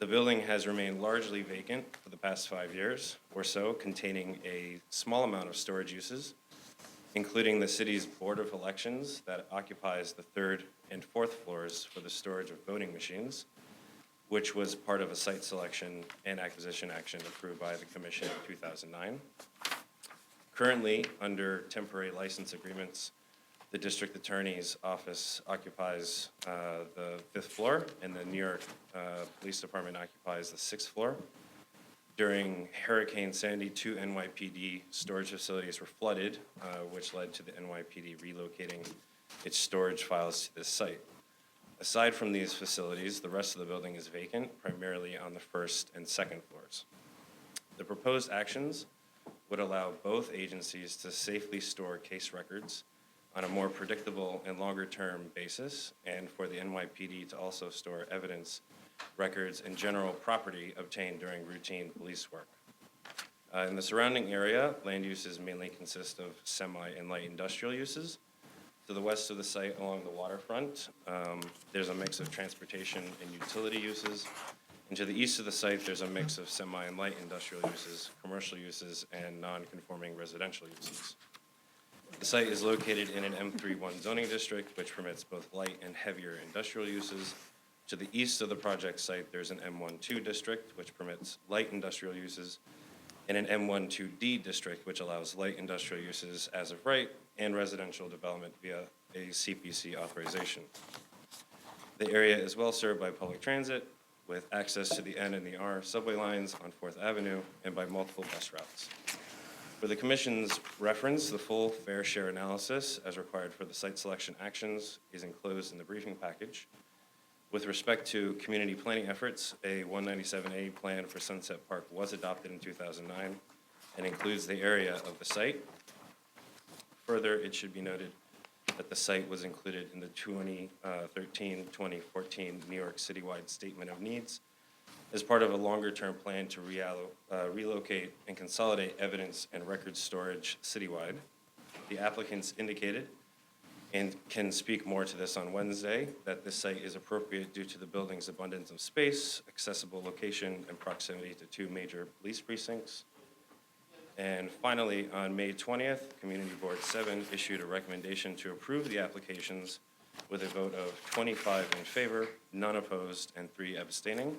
The building has remained largely vacant for the past 5 years or so, containing a small amount of storage uses, including the city's Board of Elections that occupies the 3rd and 4th floors for the storage of voting machines, which was part of a site selection and acquisition action approved by the Commission in 2009. Currently, under temporary license agreements, the District Attorney's Office occupies the 5th floor, and the New York Police Department occupies the 6th floor. During Hurricane Sandy, 2 NYPD storage facilities were flooded, which led to the NYPD relocating its storage files to this site. Aside from these facilities, the rest of the building is vacant, primarily on the 1st and 2nd floors. The proposed actions would allow both agencies to safely store case records on a more predictable and longer-term basis, and for the NYPD to also store evidence, records, and general property obtained during routine police work. In the surrounding area, land uses mainly consist of semi and light industrial uses. To the west of the site along the waterfront, there's a mix of transportation and utility uses. And to the east of the site, there's a mix of semi and light industrial uses, commercial uses, and non-conforming residential uses. The site is located in an M31 zoning district, which permits both light and heavier industrial uses. To the east of the project site, there's an M12 district, which permits light industrial uses, and an M12D district, which allows light industrial uses as of right and residential development via a CPC authorization. The area is well served by public transit, with access to the N and the R subway lines on 4th Avenue and by multiple bus routes. For the Commission's reference, the full fair share analysis, as required for the site selection actions, is enclosed in the briefing package. With respect to community planning efforts, a 197A plan for Sunset Park was adopted in 2009 and includes the area of the site. Further, it should be noted that the site was included in the 2013-2014 New York Citywide Statement of Needs as part of a longer-term plan to relocate and consolidate evidence and record storage citywide. The applicants indicated, and can speak more to this on Wednesday, that this site is appropriate due to the building's abundance of space, accessible location, and proximity to 2 major police precincts. And finally, on May 20th, Community Board 7 issued a recommendation to approve the applications with a vote of 25 in favor, none opposed, and 3 abstaining,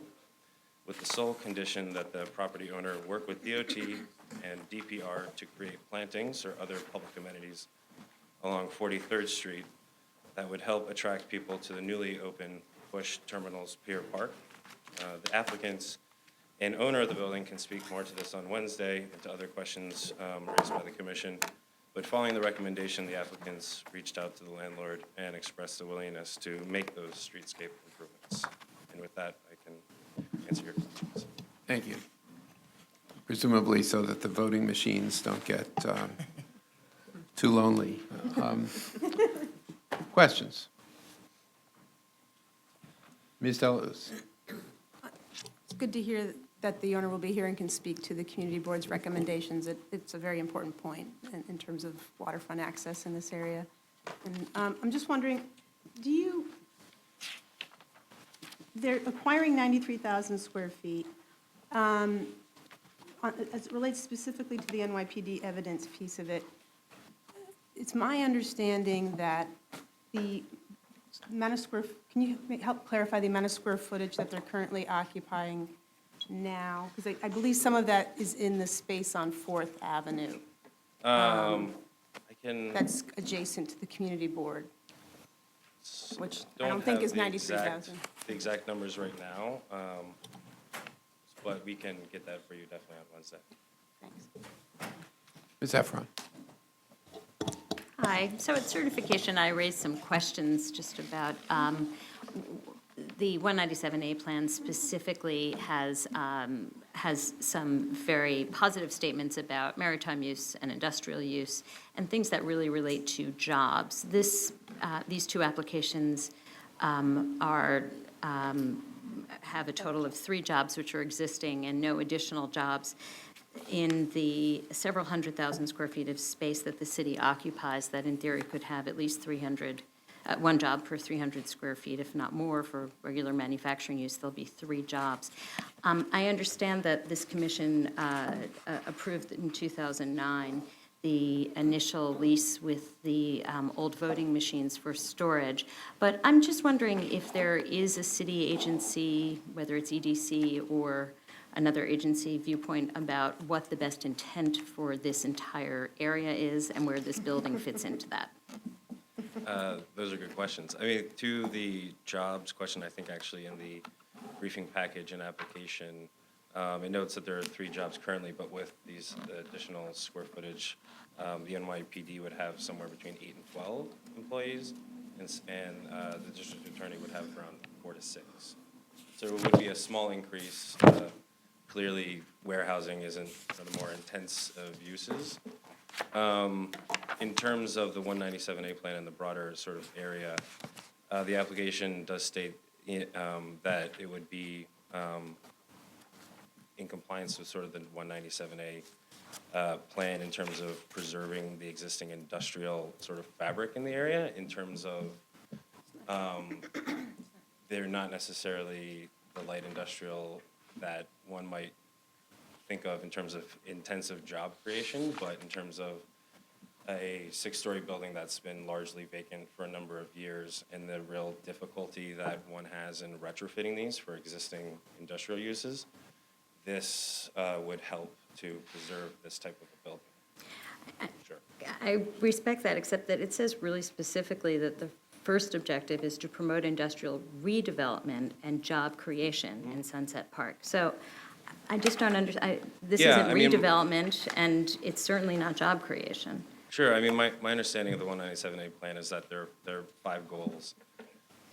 with the sole condition that the property owner work with DOT and DPR to create plantings or other public amenities along 43rd Street that would help attract people to the newly opened Bush Terminals Pier Park. The applicants and owner of the building can speak more to this on Wednesday and to other questions raised by the commission. But following the recommendation, the applicants reached out to the landlord and expressed a willingness to make those streetscape improvements. And with that, I can answer your questions. Thank you. Presumably so that the voting machines don't get too lonely. Questions? Ms. Deluz? It's good to hear that the owner will be here and can speak to the community board's recommendations. It's a very important point in terms of waterfront access in this area. And I'm just wondering, they're acquiring 93,000 square feet. As it relates specifically to the NYPD evidence piece of it, it's my understanding that the amount of can you help clarify the amount of square footage that they're currently occupying now? Because I believe some of that is in the space on 4th Avenue. I can. That's adjacent to the community board, which I Don't don't think have is the 93,000. The exact numbers right now, but we can get that for you definitely on Wednesday. Thanks. Ms. Efron? Hi. So at certification, I raised some questions just about the 197A plan specifically has some very positive statements about maritime use and industrial use and things that really relate to jobs. These two applications have a total of 3 jobs which are existing and no additional jobs in the several 100,000 square feet of space that the city occupies that in theory could have at least 1 job per 300 square feet, if not more, for regular manufacturing use. There'll be 3 jobs. I understand that this commission approved in 2009 the initial lease with the old voting machines for storage. But I'm just wondering if there is a city agency, whether it's EDC or another agency viewpoint about what the best intent for this entire area is and where this building fits into that. Those are good questions. I mean, to the jobs question, I think actually in the briefing package and application, it notes that there are 3 jobs currently, but with these additional square footage, the NYPD would have somewhere between 8 and 12 employees, and the district attorney would have around 4 to 6. So it would be a small increase. Clearly, warehousing isn't one of the more intense of uses. In terms of the 197A plan and the broader sort of area, the application does state that it would be in compliance with sort of the 197A plan in terms of preserving the existing industrial sort of fabric in the area, in terms of they're not necessarily the light industrial that one might think of in terms of intensive job creation, but in terms of a 6-story building that's been largely vacant for a number of years, and the real difficulty that one has in retrofitting these for existing industrial uses, this would help to preserve this type of a building. Sure. I respect that, except that it says really specifically that the first objective is to promote industrial redevelopment and job creation in Sunset Park. So I just don't understand, this isn't redevelopment, and it's certainly not job creation. Sure. I mean, my understanding of the 197A plan is that there are 5 goals,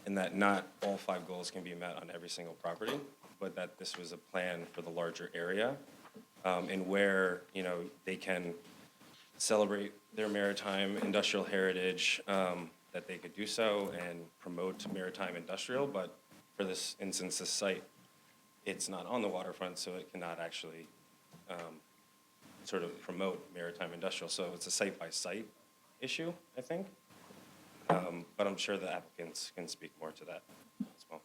and that not all 5 goals can be met on every single property, but that this was a plan for the larger area, and where, they can celebrate their maritime industrial heritage, that they could do so and promote maritime industrial, but for this instance, this site, it's not on the waterfront, so it cannot actually sort of promote maritime industrial. So it's a site-by-site issue, I think. But I'm sure the applicants can speak more to that as well.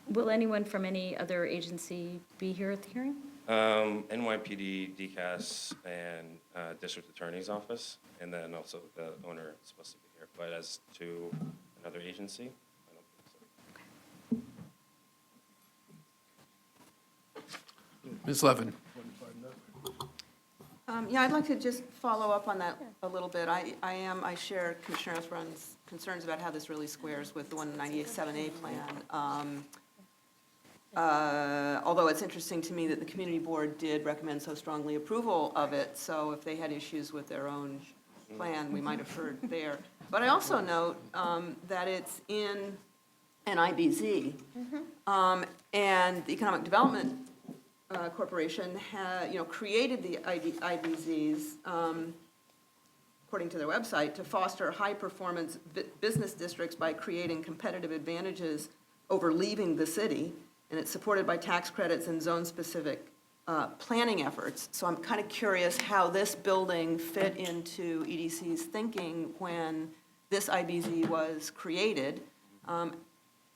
Will anyone from any other agency be here at the hearing? NYPD, DCAS, and District Attorney's Office, and then also the owner is supposed to be here. But as to another agency. I don't think so. Ms. Levin? Yeah, I'd like to just follow up on that a little bit. I share Commissioner Osborne's concerns about how this really squares with the 198.7A plan. Although it's interesting to me that the community board did recommend so strongly approval of it, so if they had issues with their own plan, we might have heard there. But I also note that it's in an IBZ, and the Economic Development Corporation created the IBZs, according to their website, to foster high-performance business districts by creating competitive advantages over leaving the city, and it's supported by tax credits and zone-specific planning efforts. So I'm kind of curious how this building fit into EDC's thinking when this IBZ was created.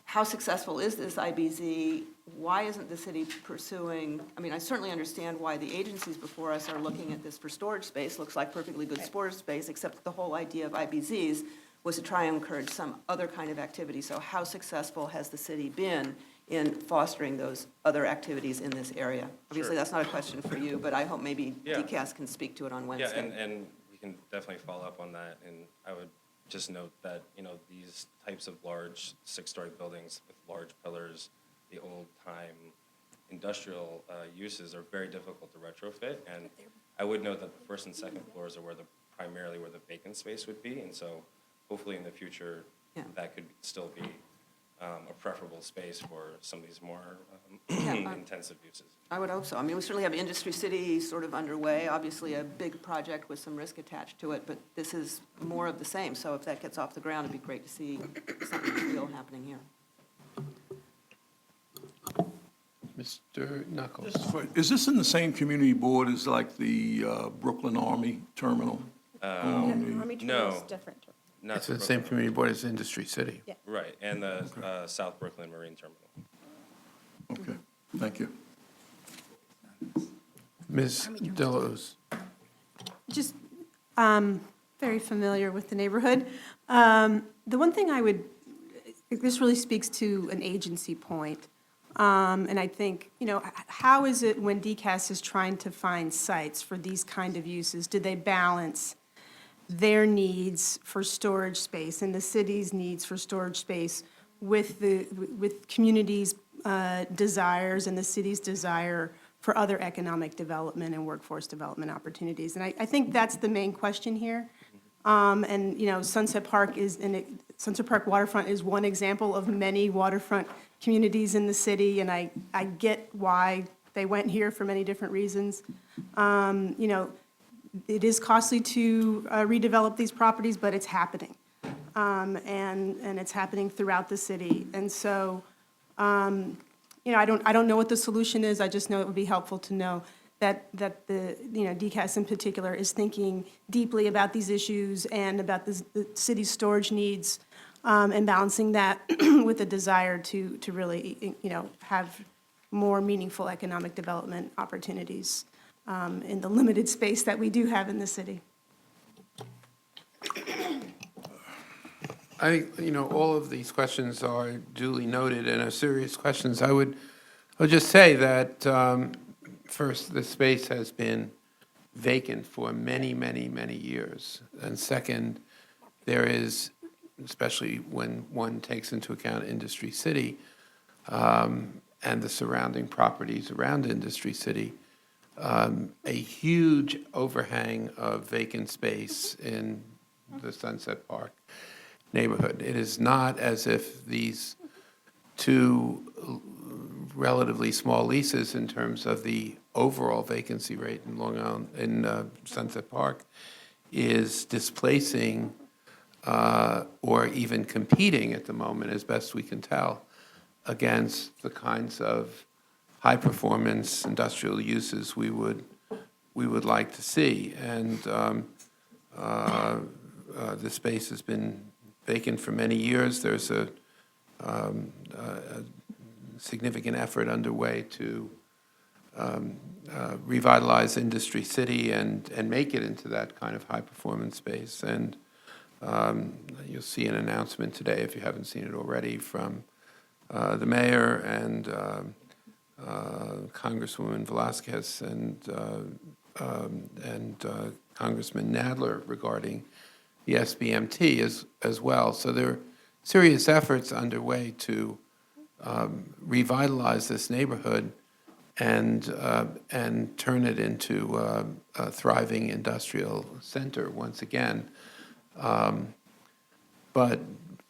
How successful is this IBZ? Why isn't the city pursuing, I mean, I certainly understand why the agencies before us are looking at this for storage space, looks like perfectly good storage space, except the whole idea of IBZs was to try and encourage some other kind of activity. So how successful has the city been in fostering those other activities in this area? Obviously, that's not a question for you, but I hope maybe Yeah. DCAS can speak to it on Wednesday. Yeah, and we can definitely follow up on that, and I would just note that, these types of large six-story buildings with large pillars, the old-time industrial uses are very difficult to retrofit, and I would note that the first and second floors are primarily where the vacant space would be, and so hopefully in the future, Yeah. that could still be a preferable space for some of these more intensive uses. I would hope so. I mean, we certainly have Industry City sort of underway, obviously a big project with some risk attached to it, but this is more of the same. So if that gets off the ground, it'd be great to see something real happening here. Mr. Knuckles? Is this in the same community board as like the Brooklyn Army Terminal? Army Terminal is No. different. Not It's the Brooklyn. same community board as Industry City. Yeah. Right, and the South Brooklyn Marine Terminal. Okay, thank you. Ms. Deleuze? Just very familiar with the neighborhood. The one thing this really speaks to an agency point. And I think, how is it when DCAS is trying to find sites for these kind of uses? Do they balance their needs for storage space and the city's needs for storage space with communities' desires and the city's desire for other economic development and workforce development opportunities? And I think that's the main question here. And, Sunset Park Waterfront is one example of many waterfront communities in the city, and I get why they went here for many different reasons. It is costly to redevelop these properties, but it's happening. And it's happening throughout the city. And so, I don't know what the solution is. I just know it would be helpful to know that the, DCAS in particular is thinking deeply about these issues and about the city's storage needs, and balancing that with a desire to really, have more meaningful economic development opportunities in the limited space that we do have in the city. I think, all of these questions are duly noted and are serious questions. I'll just say that, first, the space has been vacant for many, many, many years. And second, there is, especially when one takes into account Industry City and the surrounding properties around Industry City, a huge overhang of vacant space in the Sunset Park neighborhood. It is not as if these two relatively small leases in terms of the overall vacancy rate in Long Island, in Sunset Park, is displacing or even competing at the moment, as best we can tell, against the kinds of high-performance industrial uses we would like to see. And the space has been vacant for many years. There's a significant effort underway to revitalize Industry City and make it into that kind of high-performance space. And, you'll see an announcement today, if you haven't seen it already, from the mayor and Congresswoman Velasquez and Congressman Nadler regarding the SBMT as well. So there are serious efforts underway to revitalize this neighborhood and turn it into a thriving industrial center once again. But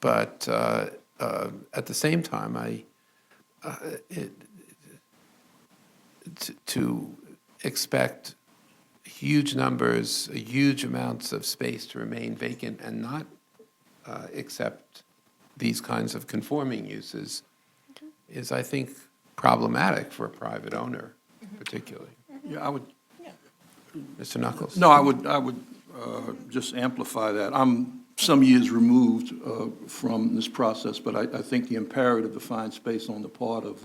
at the same time, to expect huge numbers, huge amounts of space to remain vacant and not accept these kinds of conforming uses is, I think, problematic for a private owner, particularly. Yeah, I would, Mr. Knuckles? no, I would just amplify that. I'm some years removed from this process, but I think the imperative to find space on the part of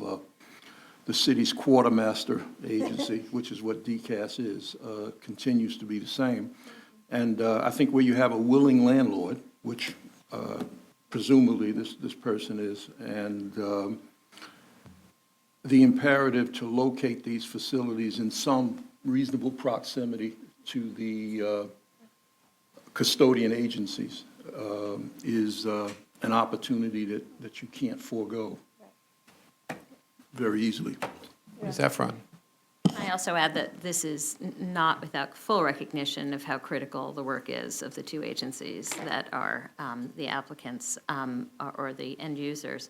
the city's quartermaster agency, which is what DCAS is, continues to be the same. And I think where you have a willing landlord, which presumably this person is, and the imperative to locate these facilities in some reasonable proximity to the custodian agencies is an opportunity that you can't forego very easily. Ms. Efron? I also add that this is not without full recognition of how critical the work is of the two agencies that are the applicants or the end users,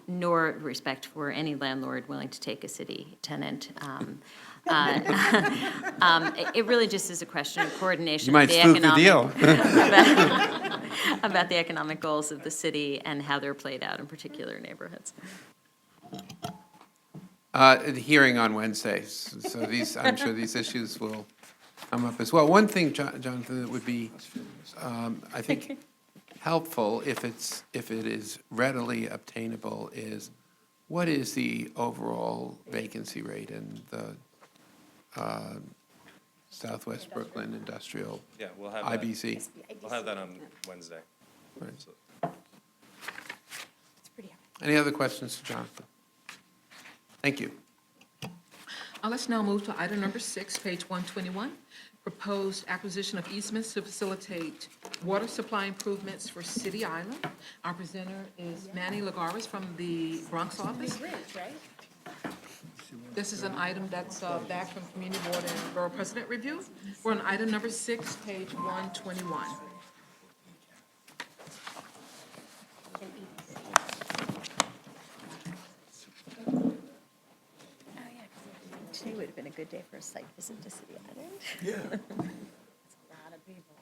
nor respect for any landlord willing to take a city tenant. It really just is a question of coordination. You might spook the deal. About the economic goals of the city and how they're played out in particular neighborhoods. The hearing on Wednesday, so I'm sure these issues will come up as well. One thing, Jonathan, that would be, I think, helpful if it is readily obtainable is, what is the overall vacancy rate in the Southwest Brooklyn Industrial Yeah, we'll have that. IBC? We'll have that on Wednesday. Right. So- Any other questions to Jonathan? Thank you. Let's now move to item number 6, page 121, proposed acquisition of easements to facilitate water supply improvements for City Island. Our presenter is Manny Lagares from the Bronx office. This is an item that's back from Community Board and Borough President Review. We're on item number 6, page 121. Today would have been a good day for a site visit to City Island. Yeah. It's a lot of people.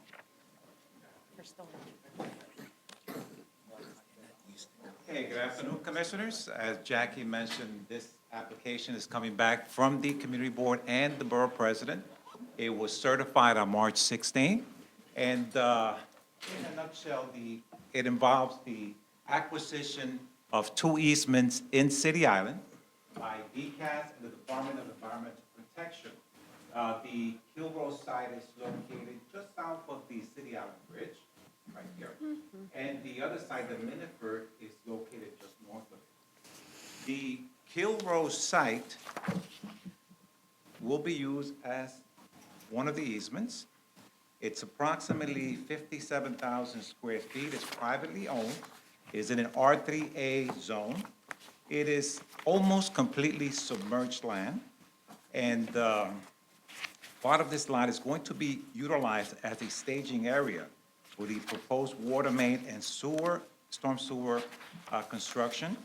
Hey, good afternoon, Commissioners. As Jackie mentioned, this application is coming back from the Community Board and the Borough President. It was certified on March 16, and in a nutshell, it involves the acquisition of 2 easements in City Island by DCAS and the Department of Environmental Protection. The Kilroy site is located just south of the City Island Bridge, right here. And the other side, the Miniford, is located just north of it. The Kilroy site will be used as one of the easements. It's approximately 57,000 square feet. It's privately owned. It's in an R3A zone. It is almost completely submerged land. And part of this lot is going to be utilized as a staging area for the proposed water main and storm sewer construction.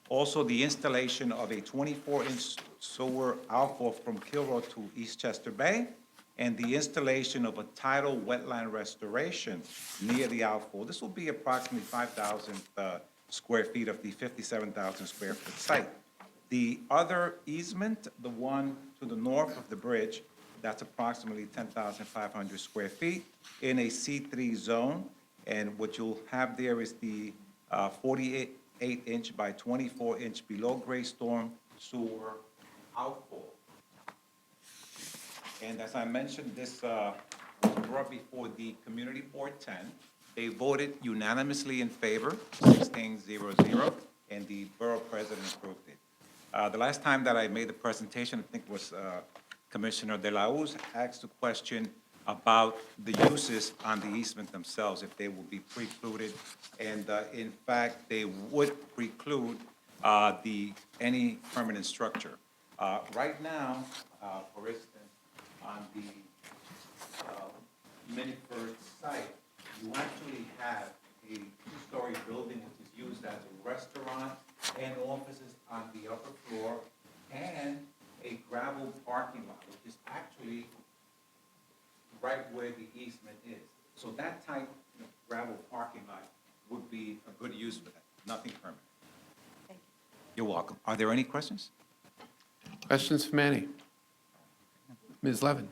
Also, the installation of a 24-inch sewer outfall from Kilroy to Eastchester Bay, and the installation of a tidal wetland restoration near the outfall. This will be approximately 5,000 square feet of the 57,000 square foot site. The other easement, the one to the north of the bridge, that's approximately 10,500 square feet in a C3 zone. And what you'll have there is the 48-inch by 24-inch below-grade storm sewer outfall. And as I mentioned, this was brought before the Community Board 10. They voted unanimously in favor, 16-0-0, and the borough president approved it. The last time that I made the presentation, I think it was Commissioner De La Hoz asked a question about the uses on the easement themselves, if they will be precluded. And in fact, they would preclude any permanent structure. Right now, for instance, on the Miniford site, you actually have a two-story building which is used as a restaurant and offices on the upper floor, and a gravel parking lot, which is actually right where the easement is. So that type of gravel parking lot would be a good use for that, nothing permanent. Thank you. You're welcome. Are there any questions? Questions for Manny? Ms. Levin?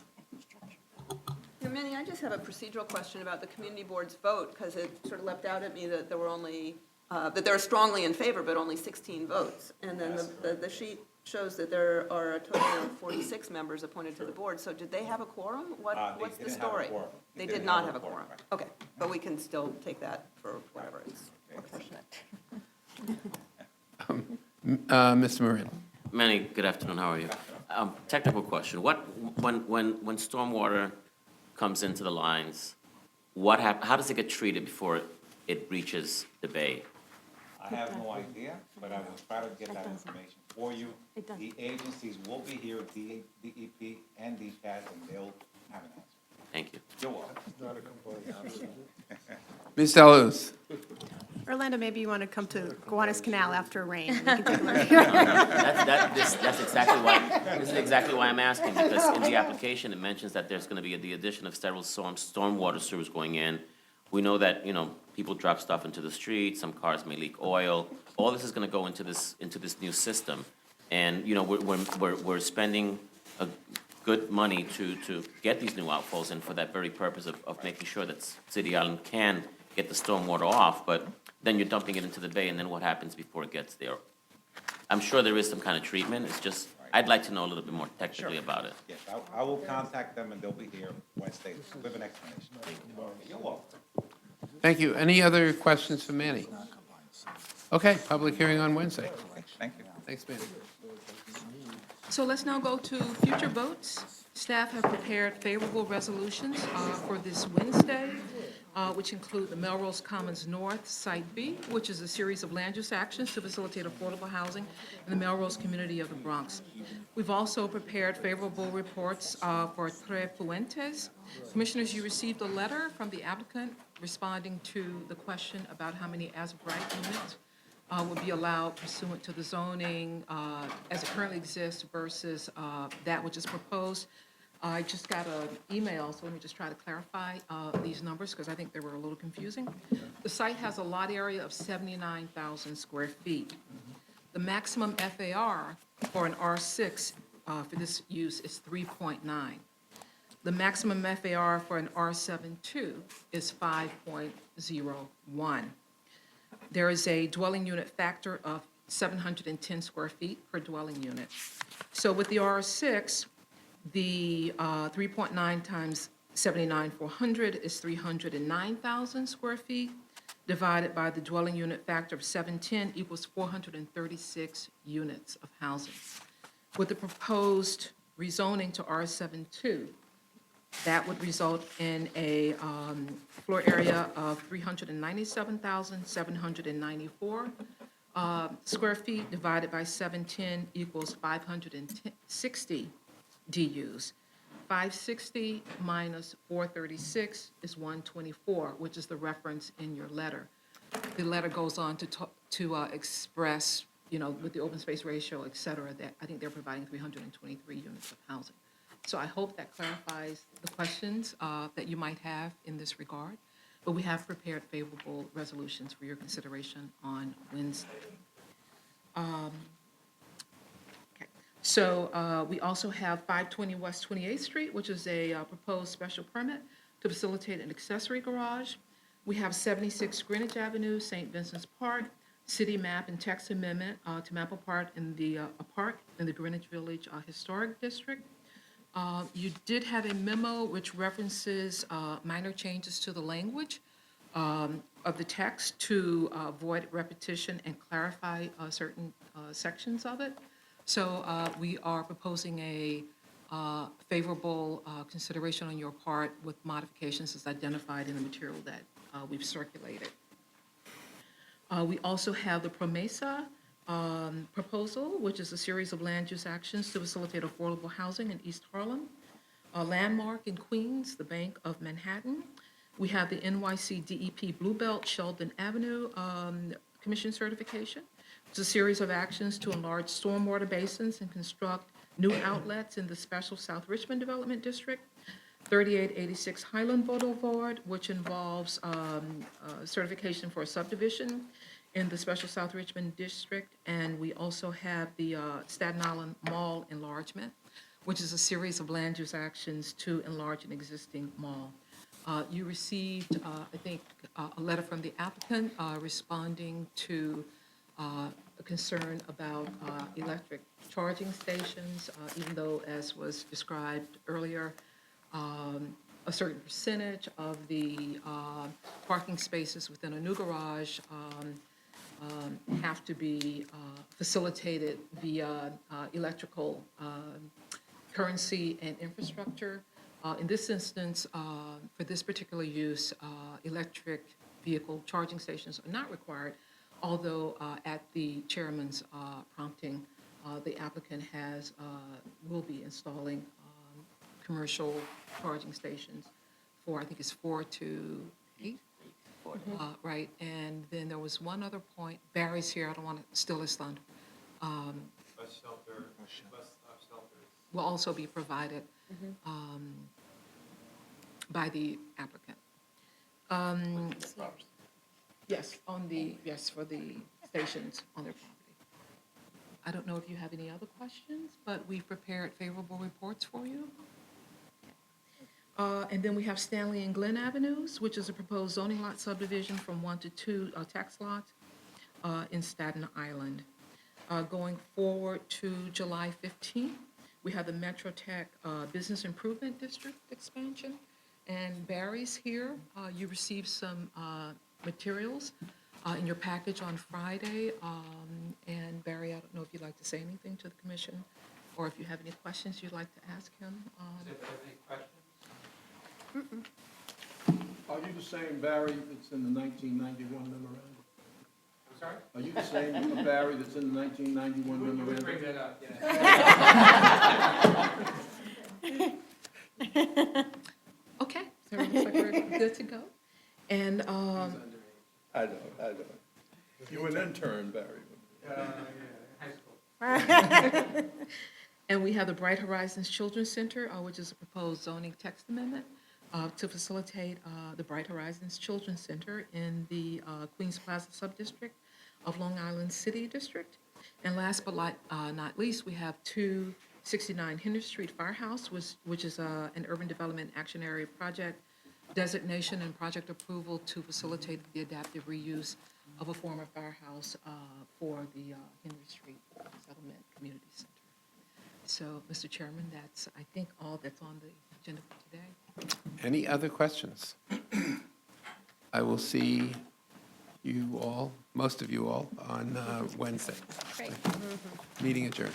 Yeah, Manny, I just have a procedural question about the community board's vote, because it sort of leapt out at me that there were only, that they're strongly in favor, but only 16 votes. And then the sheet shows that there are a total of 46 members appointed to the board. So did they have a quorum? What's the story? They did not have a quorum. Okay, but we can still take that for whatever it's proportionate. Mr. Marin? Manny, good afternoon, how are you? Technical question, when stormwater comes into the lines, how does it get treated before it reaches the bay? I have no idea, but I will try to get that information for you. The agencies will be here, DEP and DCAT, and they'll have an answer. Thank you. You're welcome. Ms. Deluz? Orlando, maybe you want to come to Gowanus Canal after rain. We can take a look. That's exactly why I'm asking, because in the application, it mentions that there's gonna be the addition of several stormwater sewers going in. We know that, people drop stuff into the street, some cars may leak oil. All this is gonna go into this new system. And, we're spending a good money to get these new outfalls in for that very purpose of making sure that City Island can get the stormwater off, but then you're dumping it into the bay, and then what happens before it gets there? I'm sure there is some kind of treatment, it's just, I'd like to know a little bit more technically about it. Yes, I will contact them, and they'll be here Wednesday with an explanation. You're welcome. Thank you. Any other questions for Manny? Okay, public hearing on Wednesday. Thank you. Thanks, Manny. So let's now go to future votes. Staff have prepared favorable resolutions for this Wednesday, which include the Melrose Commons North Site B, which is a series of land use actions to facilitate affordable housing in the Melrose community of the Bronx. We've also prepared favorable reports for Tres Puentes. Commissioners, you received a letter from the applicant responding to the question about how many as-of-right units would be allowed pursuant to the zoning as it currently exists versus that which is proposed. I just got an email, so let me just try to clarify these numbers because I think they were a little confusing. The site has a lot area of 79,000 square feet. The maximum FAR for an R6 for this use is 3.9. The maximum FAR for an R72 is 5.01. There is a dwelling unit factor of 710 square feet per dwelling unit. So with the R6, the 3.9 times 79,400 is 309,000 square feet, divided by the dwelling unit factor of 710 equals 436 units of housing. With the proposed rezoning to R72, that would result in a floor area of 397,794 square feet, divided by 710 equals 560 DUs. 560 minus 436 is 124, which is the reference in your letter. The letter goes on to express, with the open space ratio, et cetera, that I think they're providing 323 units of housing. So I hope that clarifies the questions that you might have in this regard. But we have prepared favorable resolutions for your consideration on Wednesday. So we also have 520 West 28th Street, which is a proposed special permit to facilitate an accessory garage. We have 76 Greenwich Avenue, St. Vincent's Park, city map and text amendment to map a park in the Greenwich Village Historic District. You did have a memo which references minor changes to the language of the text to avoid repetition and clarify certain sections of it. So we are proposing a favorable consideration on your part with modifications as identified in the material that we've circulated. We also have the PROMESA proposal, which is a series of land use actions to facilitate affordable housing in East Harlem. Landmark in Queens, the Bank of Manhattan. We have the NYC DEP Blue Belt Sheldon Avenue Commission certification. It's a series of actions to enlarge stormwater basins and construct new outlets in the Special South Richmond Development District. 3886 Highland Boulevard, which involves certification for a subdivision in the Special South Richmond District. And we also have the Staten Island Mall enlargement, which is a series of land use actions to enlarge an existing mall. You received, I think, a letter from the applicant responding to a concern about electric charging stations, even though, as was described earlier, a certain percentage of the parking spaces within a new garage have to be facilitated via electrical currency and infrastructure. In this instance, for this particular use, electric vehicle charging stations are not required, although at the chairman's prompting, the applicant will be installing commercial charging stations for, I think it's 4 to 8. Right, and then there was one other point. Barry's here, I don't want to steal his thunder. Will also be provided by the applicant. Yes, for the stations on their property. I don't know if you have any other questions, but we've prepared favorable reports for you. And then we have Stanley and Glen Avenues, which is a proposed zoning lot subdivision from 1 to 2 tax lots in Staten Island. Going forward to July 15th, we have the Metro Tech Business Improvement District expansion. And Barry's here. You received some materials in your package on Friday. And Barry, I don't know if you'd like to say anything to the commission, or if you have any questions you'd like to ask him. Are you the same Barry that's in the 1991 memorandum? I'm sorry? Are you the same Barry that's in the 1991 memorandum? Bring that up, yeah. Okay, so it looks like we're good to go. And I don't. You were an intern, Barry. High school. and we have the Bright Horizons Children's Center, which is a proposed zoning text amendment to facilitate the Bright Horizons Children's Center in the Queens Plaza Subdistrict of Long Island City District. And last but not least, we have 269 Henry Street Firehouse, which is an urban development action area project designation and project approval to facilitate the adaptive reuse of a former firehouse for the Henry Street Settlement Community Center. So, Mr. Chairman, that's, I think, all that's on the agenda for today. Any other questions? I will see you all, most of you all, on Wednesday. Great. Meeting adjourned.